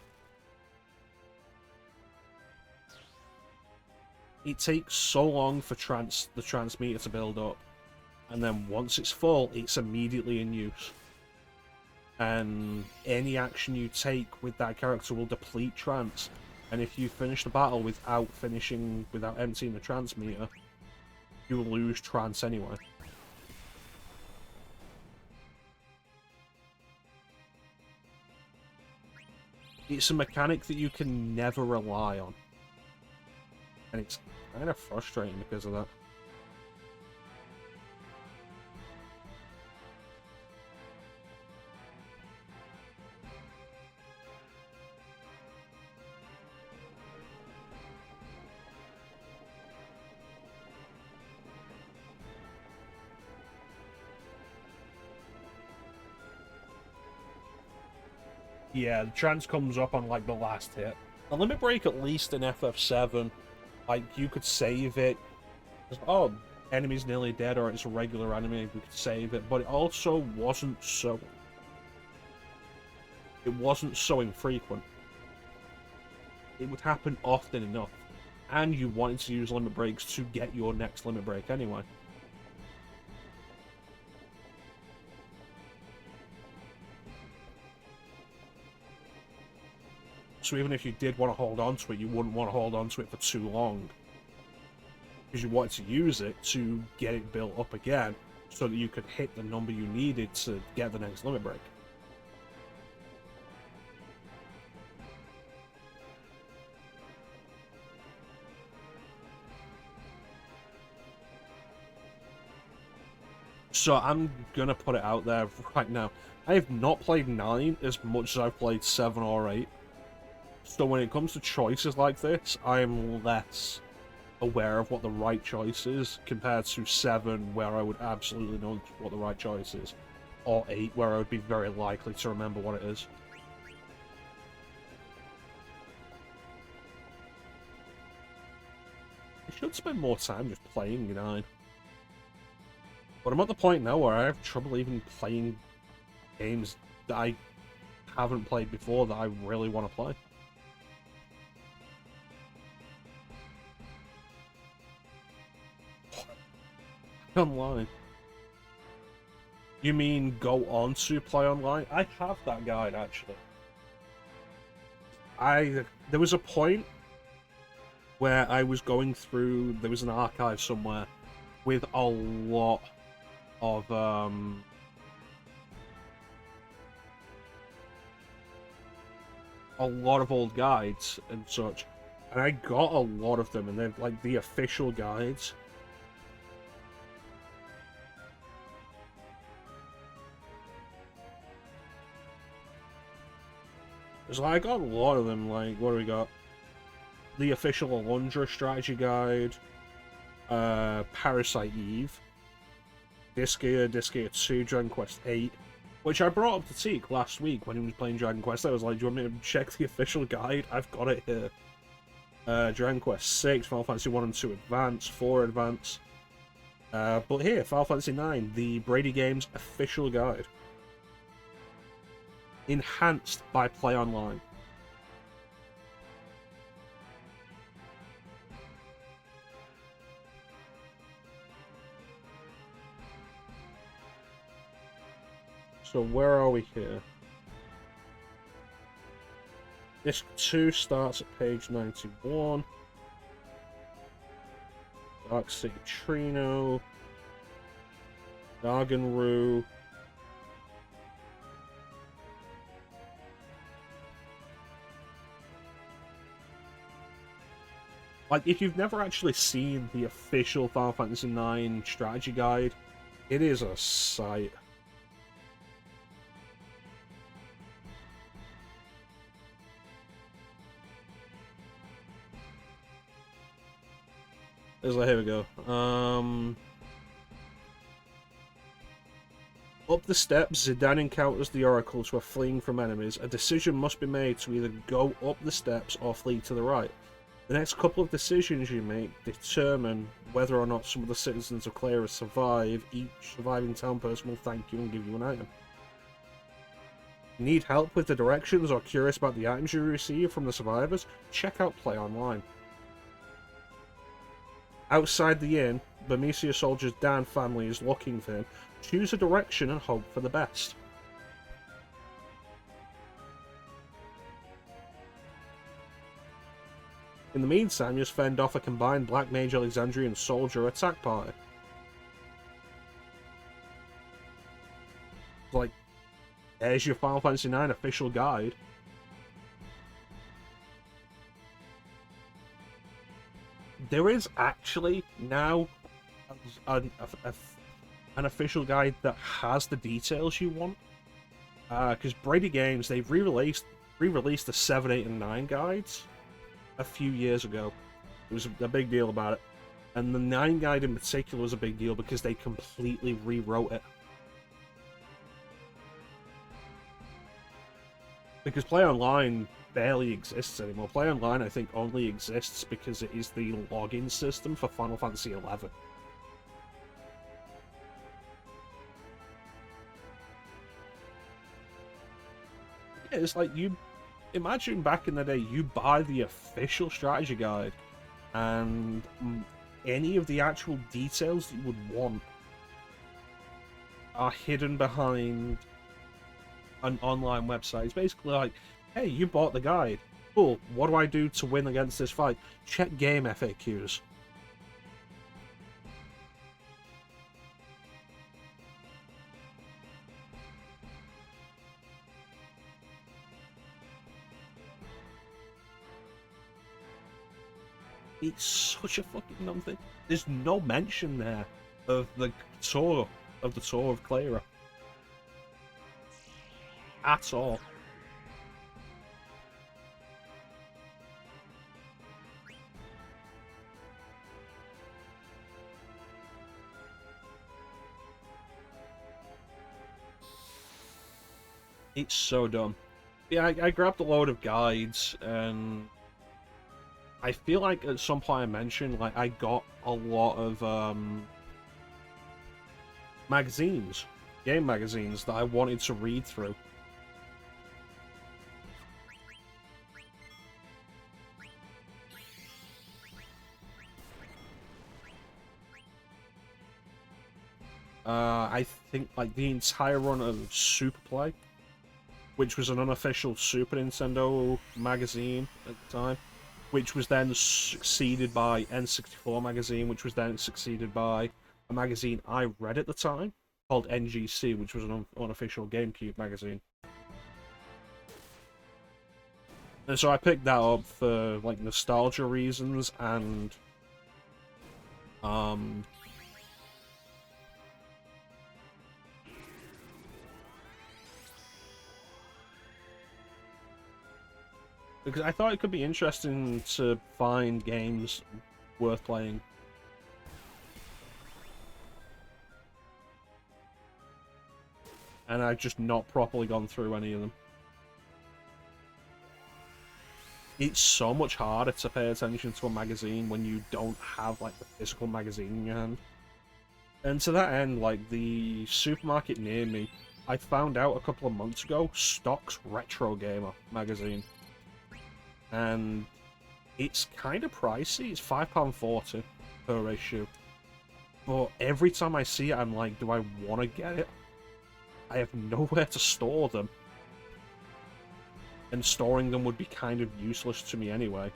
It takes so long for the trance meter to build up, and then once it's full, it's immediately in use. And any action you take with that character will deplete trance, and if you finish the battle without emptying the trance meter, you will lose trance anyway. It's a mechanic that you can never rely on. And it's kind of frustrating because of that. Yeah, the chance comes up on like the last hit. The limit break, at least in FF7, like you could save it. Oh, enemy's nearly dead, or it's a regular enemy. We could save it, but it also wasn't so. It wasn't so infrequent. It would happen often enough, and you wanted to use limit breaks to get your next limit break anyway. So even if you did want to hold on to it, you wouldn't want to hold on to it for too long, because you wanted to use it to get it built up again, so that you could hit the number you needed to get the next limit break. So I'm gonna put it out there right now. I have not played 9 as much as I've played 7 or 8. So when it comes to choices like this, I am less aware of what the right choice is compared to 7, where I would absolutely know what the right choice is, or 8, where I would be very likely to remember what it is. I should spend more time just playing 9. But I'm at the point now where I have trouble even playing games that I haven't played before that I really want to play. Online. You mean go on to play online? I have that guide, actually. There was a point where I was going through, there was an archive somewhere with a lot of old guides and such, and I got a lot of them, and they're like the official guides. So I got a lot of them. Like, what do we got? The official Alundra strategy guide, Parasite Eve, Disgaea 2, Dragon Quest 8, which I brought up to Teak last week when he was playing Dragon Quest. I was like, do you want me to check the official guide? I've got it here. Dragon Quest 6, Final Fantasy 1 and 2 Advance, 4 Advance. But here, Final Fantasy 9, the Brady Games official guide. Enhanced by Play Online. So where are we here? Disc 2 starts at page 91. Dark City Trino. Garganroo. Like, if you've never actually seen the official Final Fantasy IX strategy guide, it is a sight. Here we go. Up the steps, Zidane encounters the oracles who are fleeing from enemies. A decision must be made to either go up the steps or flee to the right. The next couple of decisions you make determine whether or not some of the citizens of Clara survive. Each surviving town person will thank you and give you an item. Need help with the directions or curious about the items you receive from the survivors? Check out Play Online. Outside the inn, Bermesia soldier's Dan family is looking for him. Choose a direction and hope for the best. In the meantime, you just fend off a combined Black Mage Alexandrian soldier attack party. Like, there's your Final Fantasy IX official guide. There is actually now an official guide that has the details you want. Because Brady Games, they've re-released the 7, 8, and 9 guides a few years ago. It was a big deal about it. And the 9 guide in particular was a big deal because they completely rewrote it. Because Play Online barely exists anymore. Play Online, I think, only exists because it is the login system for Final Fantasy XI. Yeah, it's like you imagine back in the day, you buy the official strategy guide, and any of the actual details that you would want are hidden behind an online website. It's basically like, hey, you bought the guide. Cool, what do I do to win against this fight? Check game FAQs. It's such a fucking dumb thing. There's no mention there of the tour of Clara at all. It's so dumb. Yeah, I grabbed a load of guides, and I feel like at some point I mentioned, like, I got a lot of magazines, game magazines, that I wanted to read through. I think, like, the entire run of Super Play, which was an unofficial Super Nintendo magazine at the time, which was then succeeded by N64 magazine, which was then succeeded by a magazine I read at the time called NGC, which was an unofficial GameCube magazine. And so I picked that up for, like, nostalgia reasons, and because I thought it could be interesting to find games worth playing. And I've just not properly gone through any of them. It's so much harder to pay attention to a magazine when you don't have, like, the physical magazine in your hand. And to that end, like, the supermarket near me, I found out a couple of months ago, stocks Retro Gamer magazine. And it's kind of pricey. It's £5.40 per issue. But every time I see it, I'm like, do I want to get it? I have nowhere to store them. And storing them would be kind of useless to me anyway.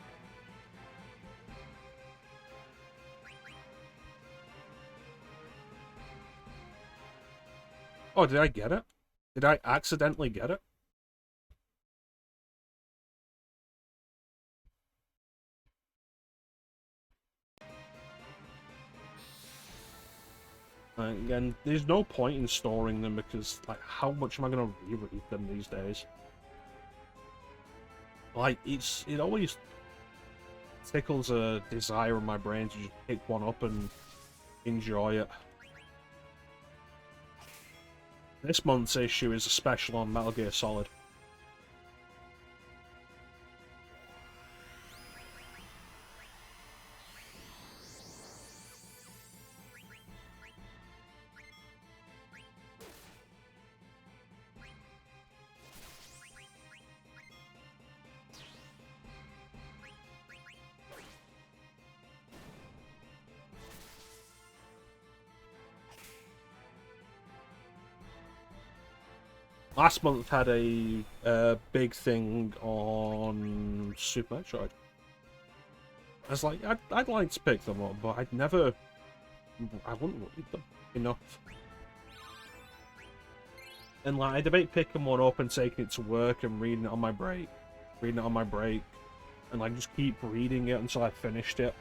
Oh, did I get it? Did I accidentally get it? Again, there's no point in storing them because, like, how much am I going to reread them these days? Like, it always tickles a desire in my brain to just pick one up and enjoy it. This month's issue is a special on Metal Gear Solid. Last month had a big thing on Super Metroid. I was like, I'd like to pick them up, but I wouldn't read them enough. And, like, I debate picking one up and taking it to work and reading it on my break, and, like, just keep reading it until I finished it,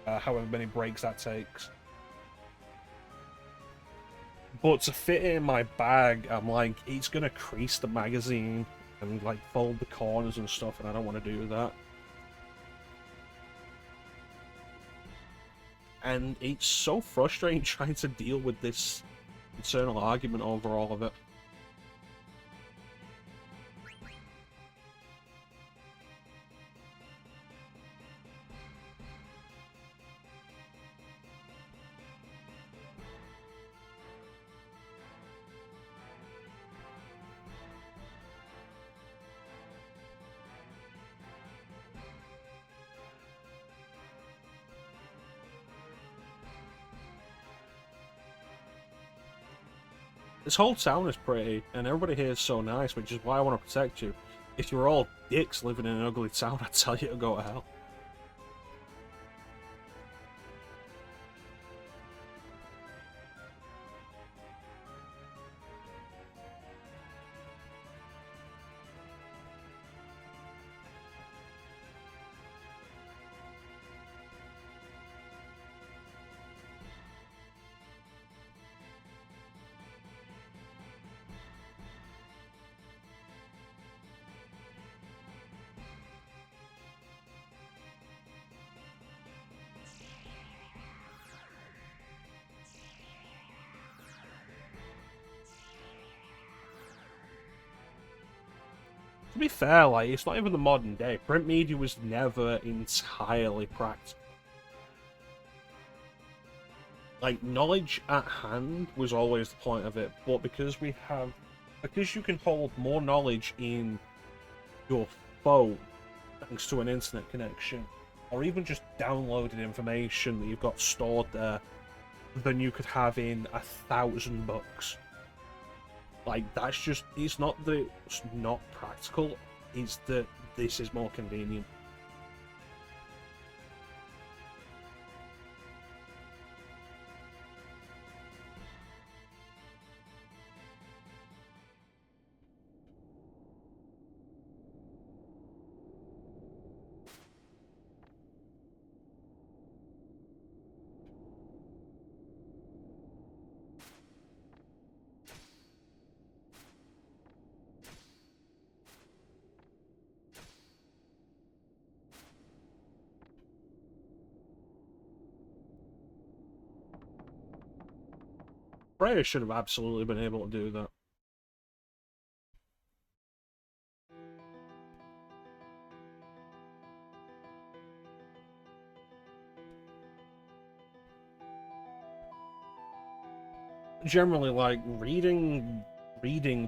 however many breaks that takes. But to fit it in my bag, I'm like, it's gonna crease the magazine and, like, fold the corners and stuff, and I don't want to do that. And it's so frustrating trying to deal with this internal argument over all of it. This whole town is pretty, and everybody here is so nice, which is why I want to protect you. If you were all dicks living in an ugly town, I'd tell you to go to hell. To be fair, like, it's not even the modern day. Print media was never entirely practical. Like, knowledge at hand was always the point of it, but because you can hold more knowledge in your phone, thanks to an internet connection, or even just downloaded information that you've got stored there, than you could have in 1,000 books. Like, that's just, it's not that it's not practical, it's that this is more convenient. Freya should have absolutely been able to do that. Generally, like, reading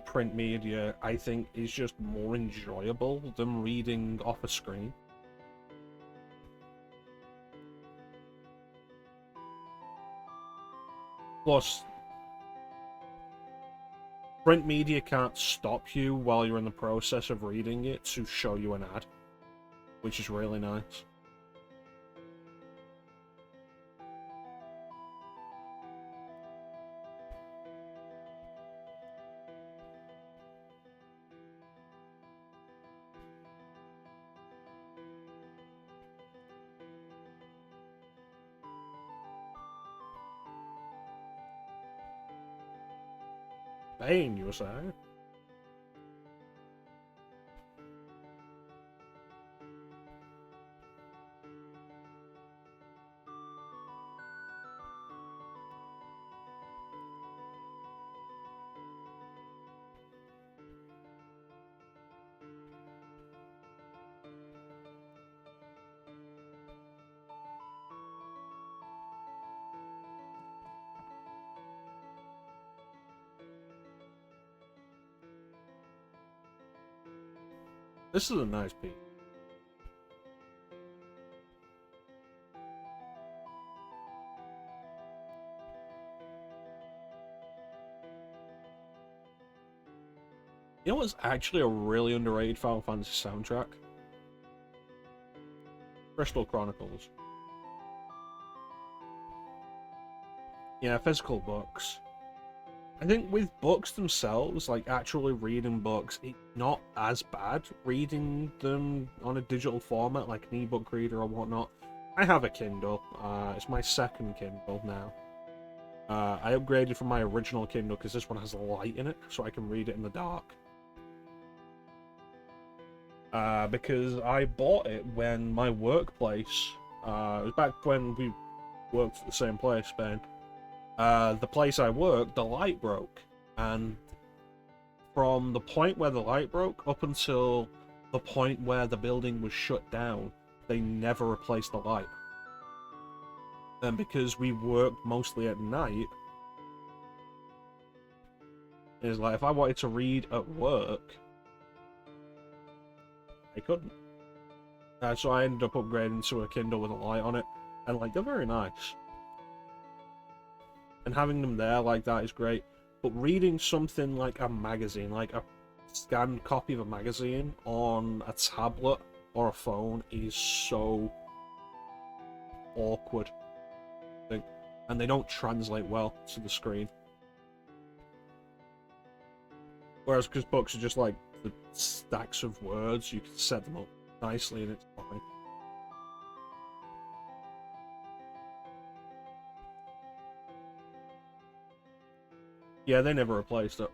print media, I think, is just more enjoyable than reading off a screen. Plus, print media can't stop you while you're in the process of reading it to show you an ad, which is really nice. Bane, you were saying? This is a nice piece. You know what's actually a really underrated Final Fantasy soundtrack? Crystal Chronicles. Yeah, physical books. I think with books themselves, like actually reading books, it's not as bad reading them on a digital format, like an ebook reader or whatnot. I have a Kindle. It's my second Kindle now. I upgraded from my original Kindle because this one has a light in it, so I can read it in the dark. Because I bought it when my workplace, it was back when we worked at the same place, Ben. The place I worked, the light broke, and from the point where the light broke up until the point where the building was shut down, they never replaced the light. And because we worked mostly at night, it's like if I wanted to read at work, I couldn't. So I ended up upgrading to a Kindle with a light on it, and like they're very nice. And having them there like that is great. but reading something like a magazine, like a scanned copy of a magazine on a tablet or a phone, is so awkward. And they don't translate well to the screen. Whereas, because books are just like the stacks of words, you can set them up nicely and it's fine. Yeah, they never replaced it.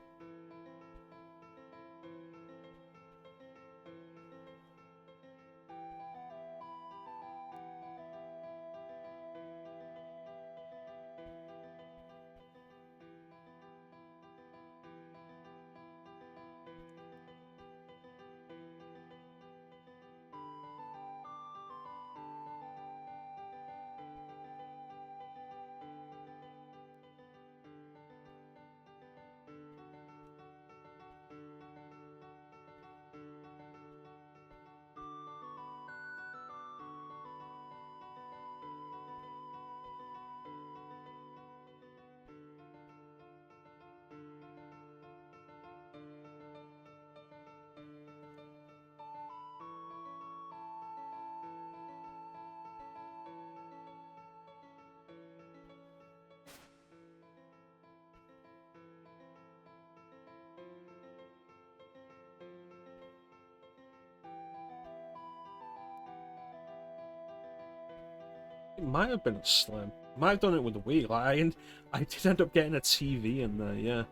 It might have been slim. Might have done it with the Wii. Like, I did end up getting a TV in there, yeah.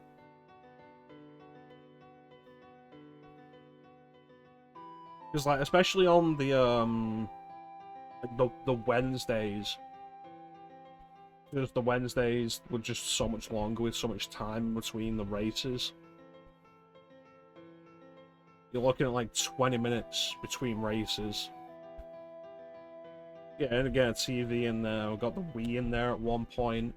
Because, like, especially on the Wednesdays, because the Wednesdays were just so much longer with so much time between the races. You're looking at like 20 minutes between races. Yeah, and again, a TV in there. We got the Wii in there at one point.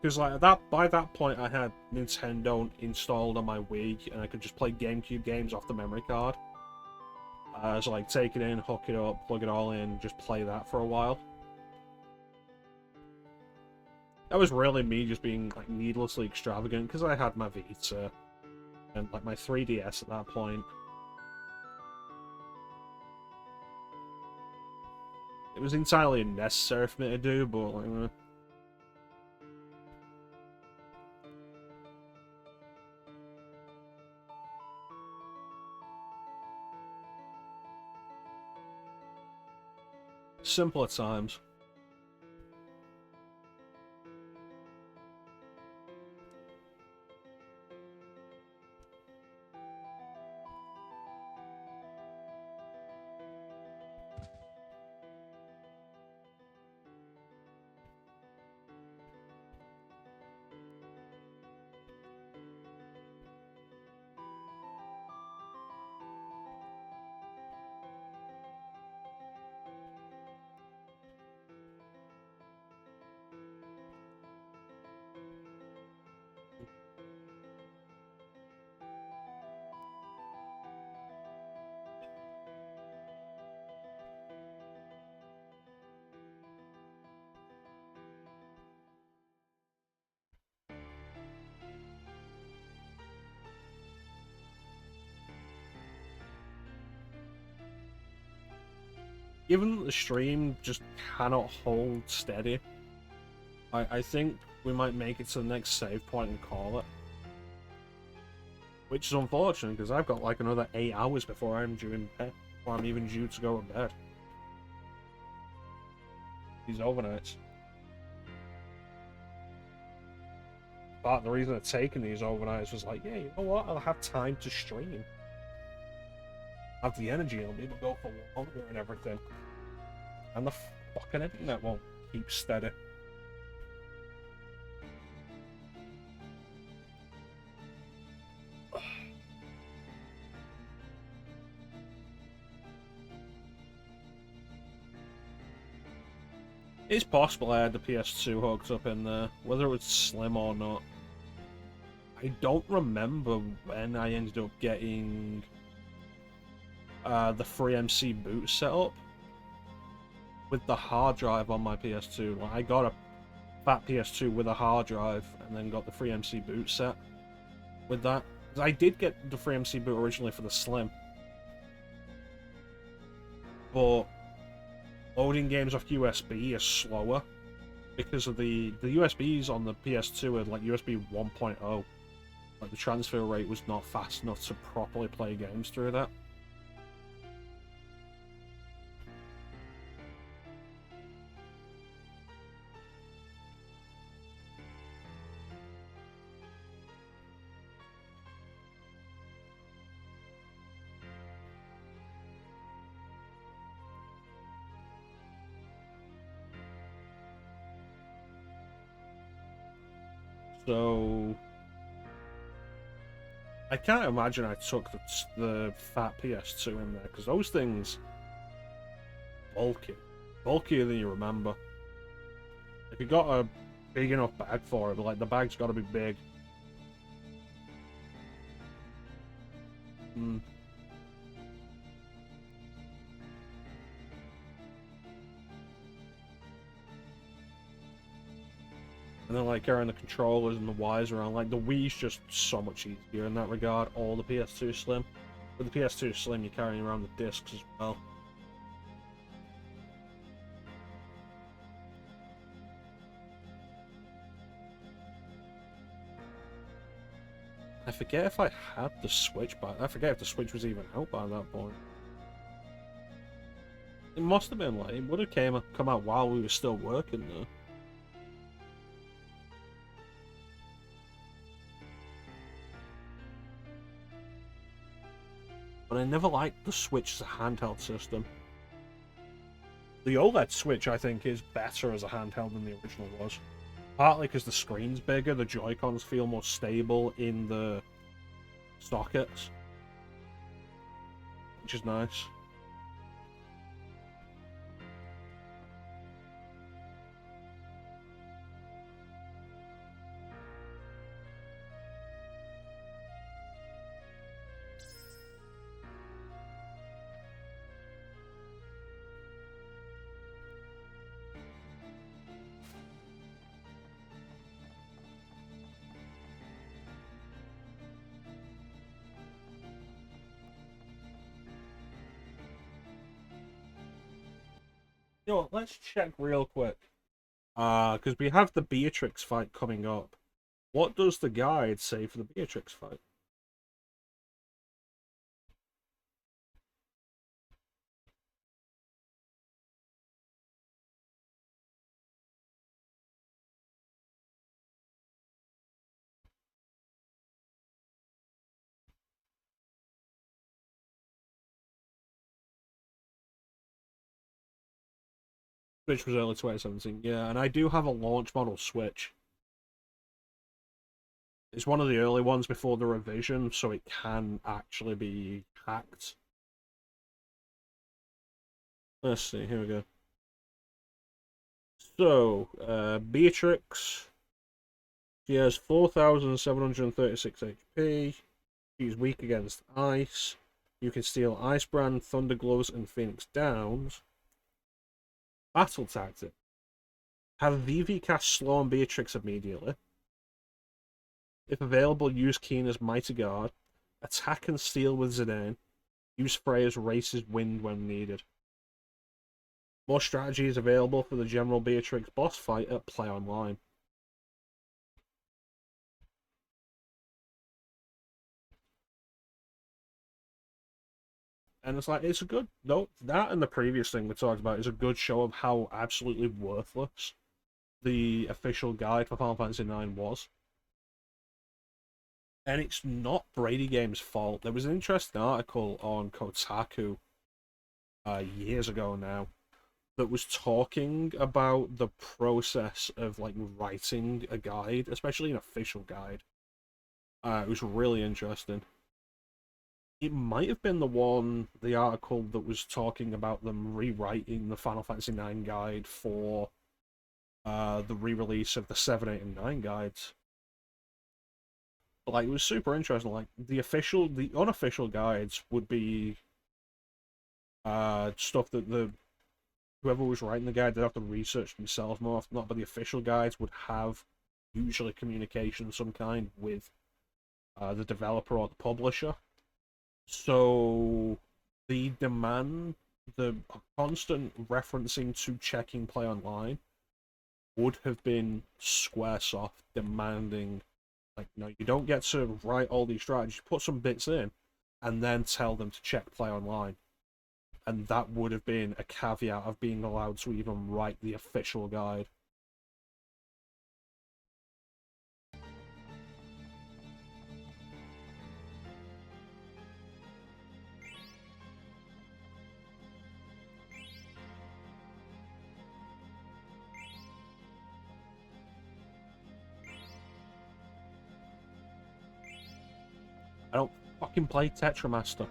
Because like by that point, I had Nintendo installed on my Wii, and I could just play GameCube games off the memory card. So like take it in, hook it up, plug it all in, just play that for a while. That was really me just being like needlessly extravagant because I had my Vita and like my 3DS at that point. It was entirely unnecessary for me to do, but like. Simpler times. Given that the stream just cannot hold steady, I think we might make it to the next save point and call it. Which is unfortunate, because I've got like another 8 hours before I'm due in bed. Before I'm even due to go to bed. These overnights. Part of the reason of taking these overnights was like, yeah, you know what? I'll have time to stream. Have the energy, and I'll be able to go for longer and everything. And the fucking internet won't keep steady. It's possible I had the PS2 hooked up in there, whether it was slim or not. I don't remember when I ended up getting the FreeMC boot set up with the hard drive on my PS2. Like, I got fat PS2 with a hard drive, and then got the FreeMC boot set with that. I did get the FreeMC boot originally for the Slim, but loading games off USB is slower because of the USBs on the PS2 are like USB 1.0. Like the transfer rate was not fast enough to properly play games through that. So I can't imagine I took the fat PS2 in there, because those things bulky, bulkier than you remember. If you got a big enough bag for it, but like the bag's got to be big. And then like carrying the controllers and the wires around, like the Wii's just so much easier in that regard, or the PS2 Slim. With the PS2 Slim, you're carrying around the discs as well. I forget if I had the Switch, but I forget if the Switch was even out by that point. It must have been, like, it would have come out while we were still working though. But I never liked the Switch as a handheld system. The OLED Switch, I think, is better as a handheld than the original was. Partly because the screen's bigger, the Joy-Cons feel more stable in the sockets, which is nice. You know what, let's check real quick. Because we have the Beatrix fight coming up. What does the guide say for the Beatrix fight? Switch was early 2017, yeah, and I do have a launch model Switch. It's one of the early ones before the revision, so it can actually be hacked. Let's see, here we go. So, Beatrix, she has 4,736 HP. She's weak against ice. You can steal Ice Brand, Thunder Gloves, and Phoenix Downs. Battle Tactic. Have Vivi cast Slow on Beatrix immediately. If available, use Keena's Mighty Guard. Attack and steal with Zidane. Use Freya's Race's Wind when needed. More strategies available for the General Beatrix boss fight at Play Online. And it's like, it's a good, no, that and the previous thing we talked about is a good show of how absolutely worthless the official guide for Final Fantasy IX was. And it's not Brady Game's fault. There was an interesting article on Kotaku years ago now that was talking about the process of like writing a guide, especially an official guide. It was really interesting. It might have been the article that was talking about them rewriting the Final Fantasy IX guide for the re-release of the 7, 8, and 9 guides. But, like, it was super interesting. Like, the unofficial guides would be stuff that whoever was writing the guide, they'd have to research themselves more often, not, but the official guides would have usually communication of some kind with the developer or the publisher. So the demand, the constant referencing to checking play online would have been Squaresoft demanding, like, no, you don't get to write all these strategies, put some bits in, and then tell them to check play online. And that would have been a caveat of being allowed to even write the official guide. I don't fucking play Tetramaster.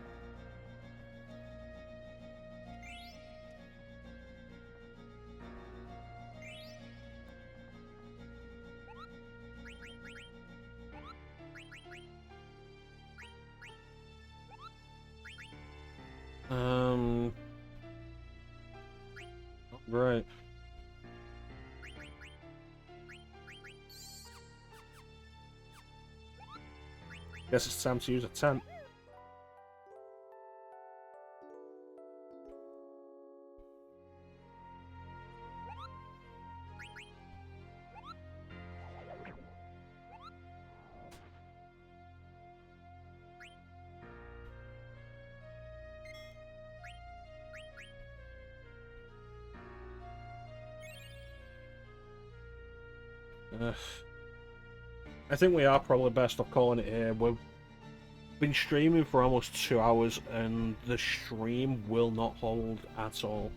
Not great. Guess it's time to use a tent. I think we are probably best off calling it here. We've been streaming for almost 2 hours and the stream will not hold at all.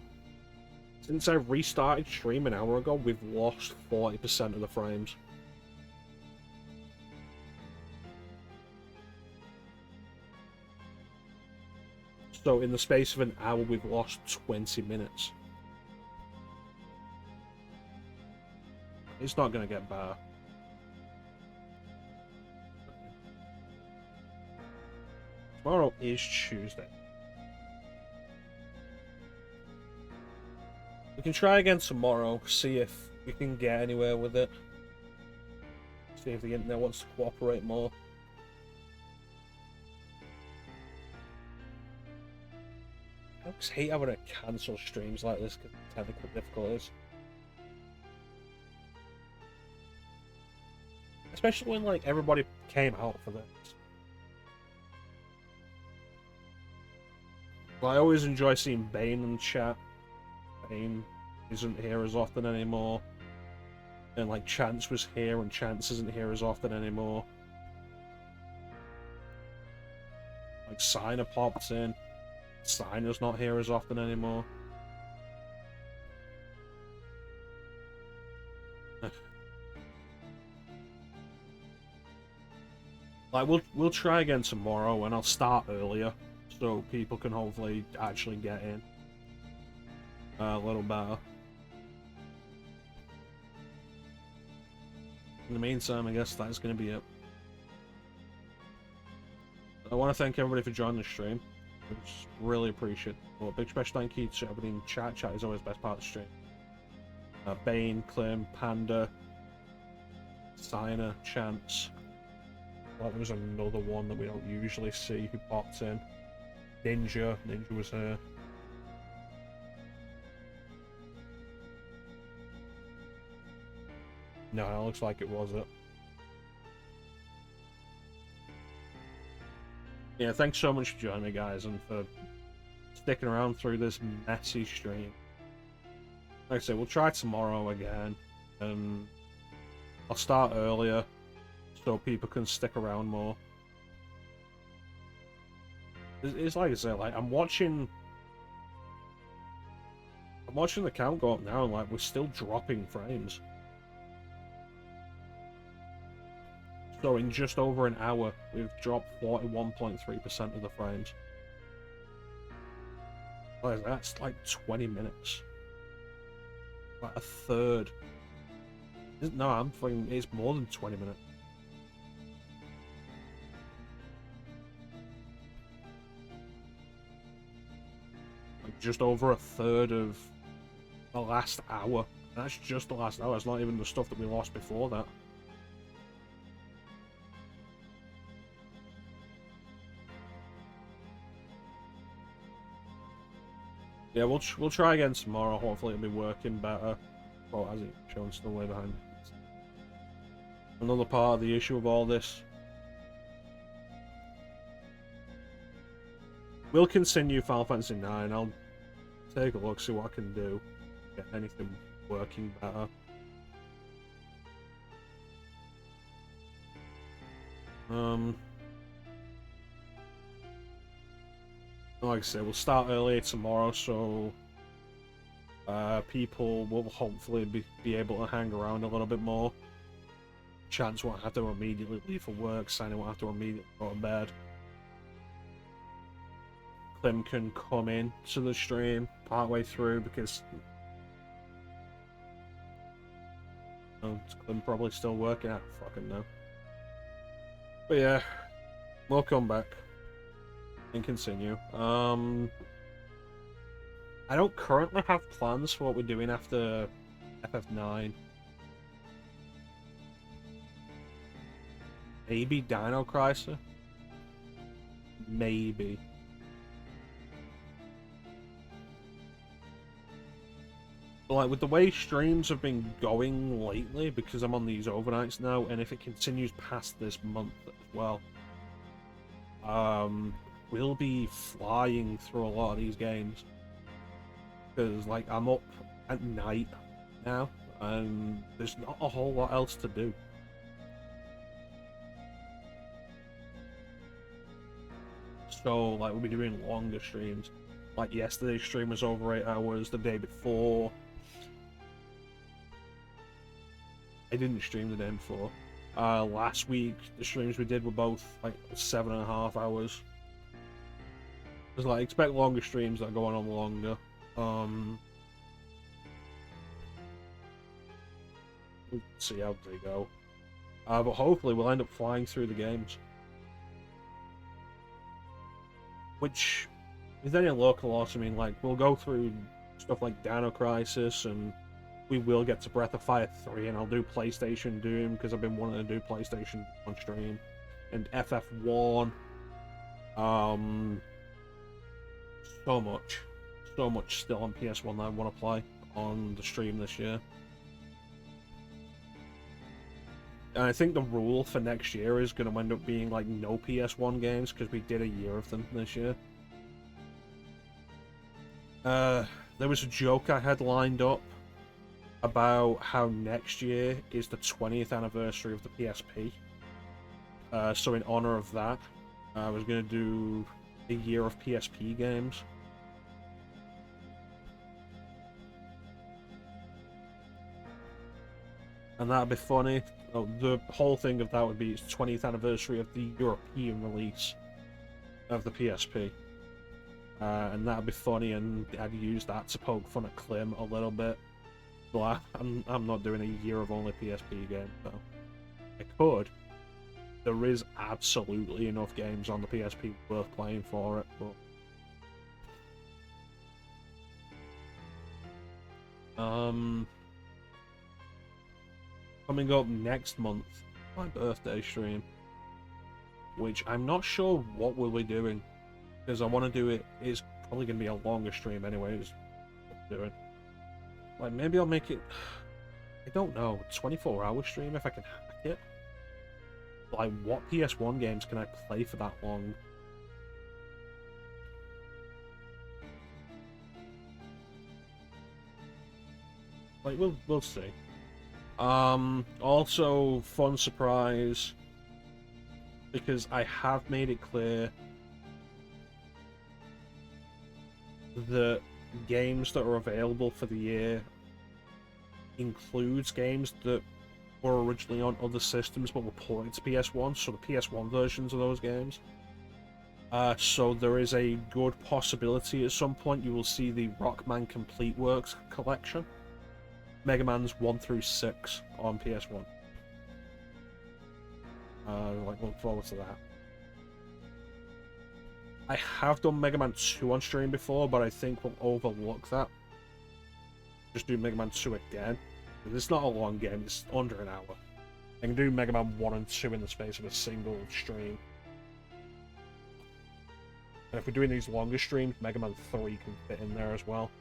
Since I restarted stream an hour ago, we've lost 40% of the frames. So in the space of an hour, we've lost 20 minutes. It's not going to get better. Tomorrow is Tuesday. We can try again tomorrow, see if we can get anywhere with it. See if the internet wants to cooperate more. I just hate having to cancel streams like this because of technical difficulties. Especially when, like, everybody came out for this. Well, I always enjoy seeing Bane in chat. Bane isn't here as often anymore. And, like, Chance was here and Chance isn't here as often anymore. Like, Signer popped in. Signer's not here as often anymore. Like, we'll try again tomorrow, and I'll start earlier, so people can hopefully actually get in a little better. In the meantime, I guess that's going to be it. I want to thank everybody for joining the stream. It's really appreciate it. Well, big special thank you to everybody in chat. Chat is always the best part of the stream. Bane, Clem, Panda, Signer, Chance. Well, there was another one that we don't usually see who popped in. Ninja was here. No, it looks like it was it. Yeah, thanks so much for joining me, guys, and for sticking around through this messy stream. Like I said, we'll try tomorrow again, and I'll start earlier so people can stick around more. It's like I said, like I'm watching the count go up now, and like we're still dropping frames. So in just over an hour, we've dropped 41.3% of the frames. Like, that's like 20 minutes. Like a third. No, I'm thinking it's more than 20 minutes. Like just over a third of the last hour. That's just the last hour. It's not even the stuff that we lost before that. Yeah, we'll try again tomorrow. Hopefully it'll be working better. Well, as it Shaun's still way behind. Another part of the issue of all this. We'll continue Final Fantasy 9. I'll take a look, see what I can do. Get anything working better. Like I said, we'll start earlier tomorrow, so people will hopefully be able to hang around a little bit more. Chance won't have to immediately leave for work, Signing won't have to immediately go to bed. Clem can come in to the stream partway through because is Clem probably still working? I don't fucking know. But yeah, we'll come back and continue. I don't currently have plans for what we're doing after FF9. Maybe Dino Crisis? Maybe. But like, with the way streams have been going lately, because I'm on these overnights now, and if it continues past this month as well, we'll be flying through a lot of these games. Because, like, I'm up at night now, and there's not a whole lot else to do. So, like, we'll be doing longer streams. Like, yesterday's stream was over 8 hours, the day before. I didn't stream the day before. Last week, the streams we did were both, like, 7.5 hours. Just, like, expect longer streams that are going on longer. We'll see how they go. But hopefully we'll end up flying through the games. Which, with any local loss, I mean, like, we'll go through stuff like Dino Crisis, and we will get to Breath of Fire 3, and I'll do PlayStation Doom, because I've been wanting to do PlayStation on stream. And FF1. So much still on PS1 that I want to play on the stream this year. And I think the rule for next year is going to end up being like no PS1 games, because we did a year of them this year. There was a joke I had lined up about how next year is the 20th anniversary of the PSP. So in honor of that, I was going to do a year of PSP games. And that'd be funny. Oh, the whole thing of that would be its 20th anniversary of the European release of the PSP. And that'd be funny, and I'd use that to poke fun at Clem a little bit. But I'm not doing a year of only PSP games, though. I could. There is absolutely enough games on the PSP worth playing for it, but... Coming up next month, my birthday stream, which I'm not sure what we'll be doing, because I want to do it. It's probably going to be a longer stream anyways. Doing, like, maybe I'll make it, I don't know, 24-hour stream if I can hack it. Like, what PS1 games can I play for that long? Like, we'll see. Also, fun surprise, because I have made it clear that games that are available for the year includes games that were originally on other systems but were ported to PS1, so the PS1 versions of those games. So there is a good possibility at some point you will see the Rockman Complete Works collection. Mega Man's 1 through 6 on PS1. Like, look forward to that. I have done Mega Man 2 on stream before, but I think we'll overlook that. just do Mega Man 2 again. It's not a long game, it's under an hour. I can do Mega Man 1 and 2 in the space of a single stream. And if we're doing these longer streams, Mega Man 3 can fit in there as well.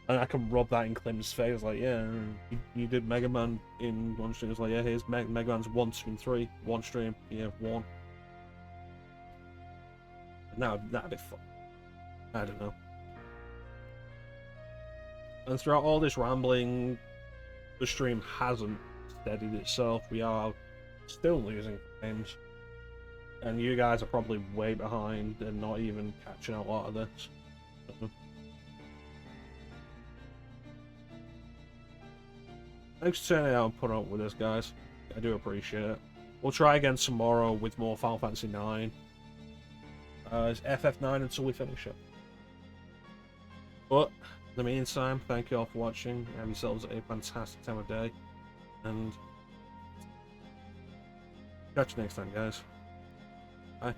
And I can rub that in Clem's face, like, yeah, you did Mega Man in one stream. It's like, yeah, here's Mega Man's 1, 2, and 3. One stream, yeah, 1. That'd be fun. I don't know. And throughout all this rambling, the stream hasn't steadied itself. We are still losing games. And you guys are probably way behind and not even catching a lot of this. So. Thanks for turning out and putting up with us, guys. I do appreciate it. We'll try again tomorrow with more Final Fantasy 9. It's FF9 until we finish it. But, in the meantime, thank you all for watching. Have yourselves a fantastic time of day. And catch you next time, guys. Bye.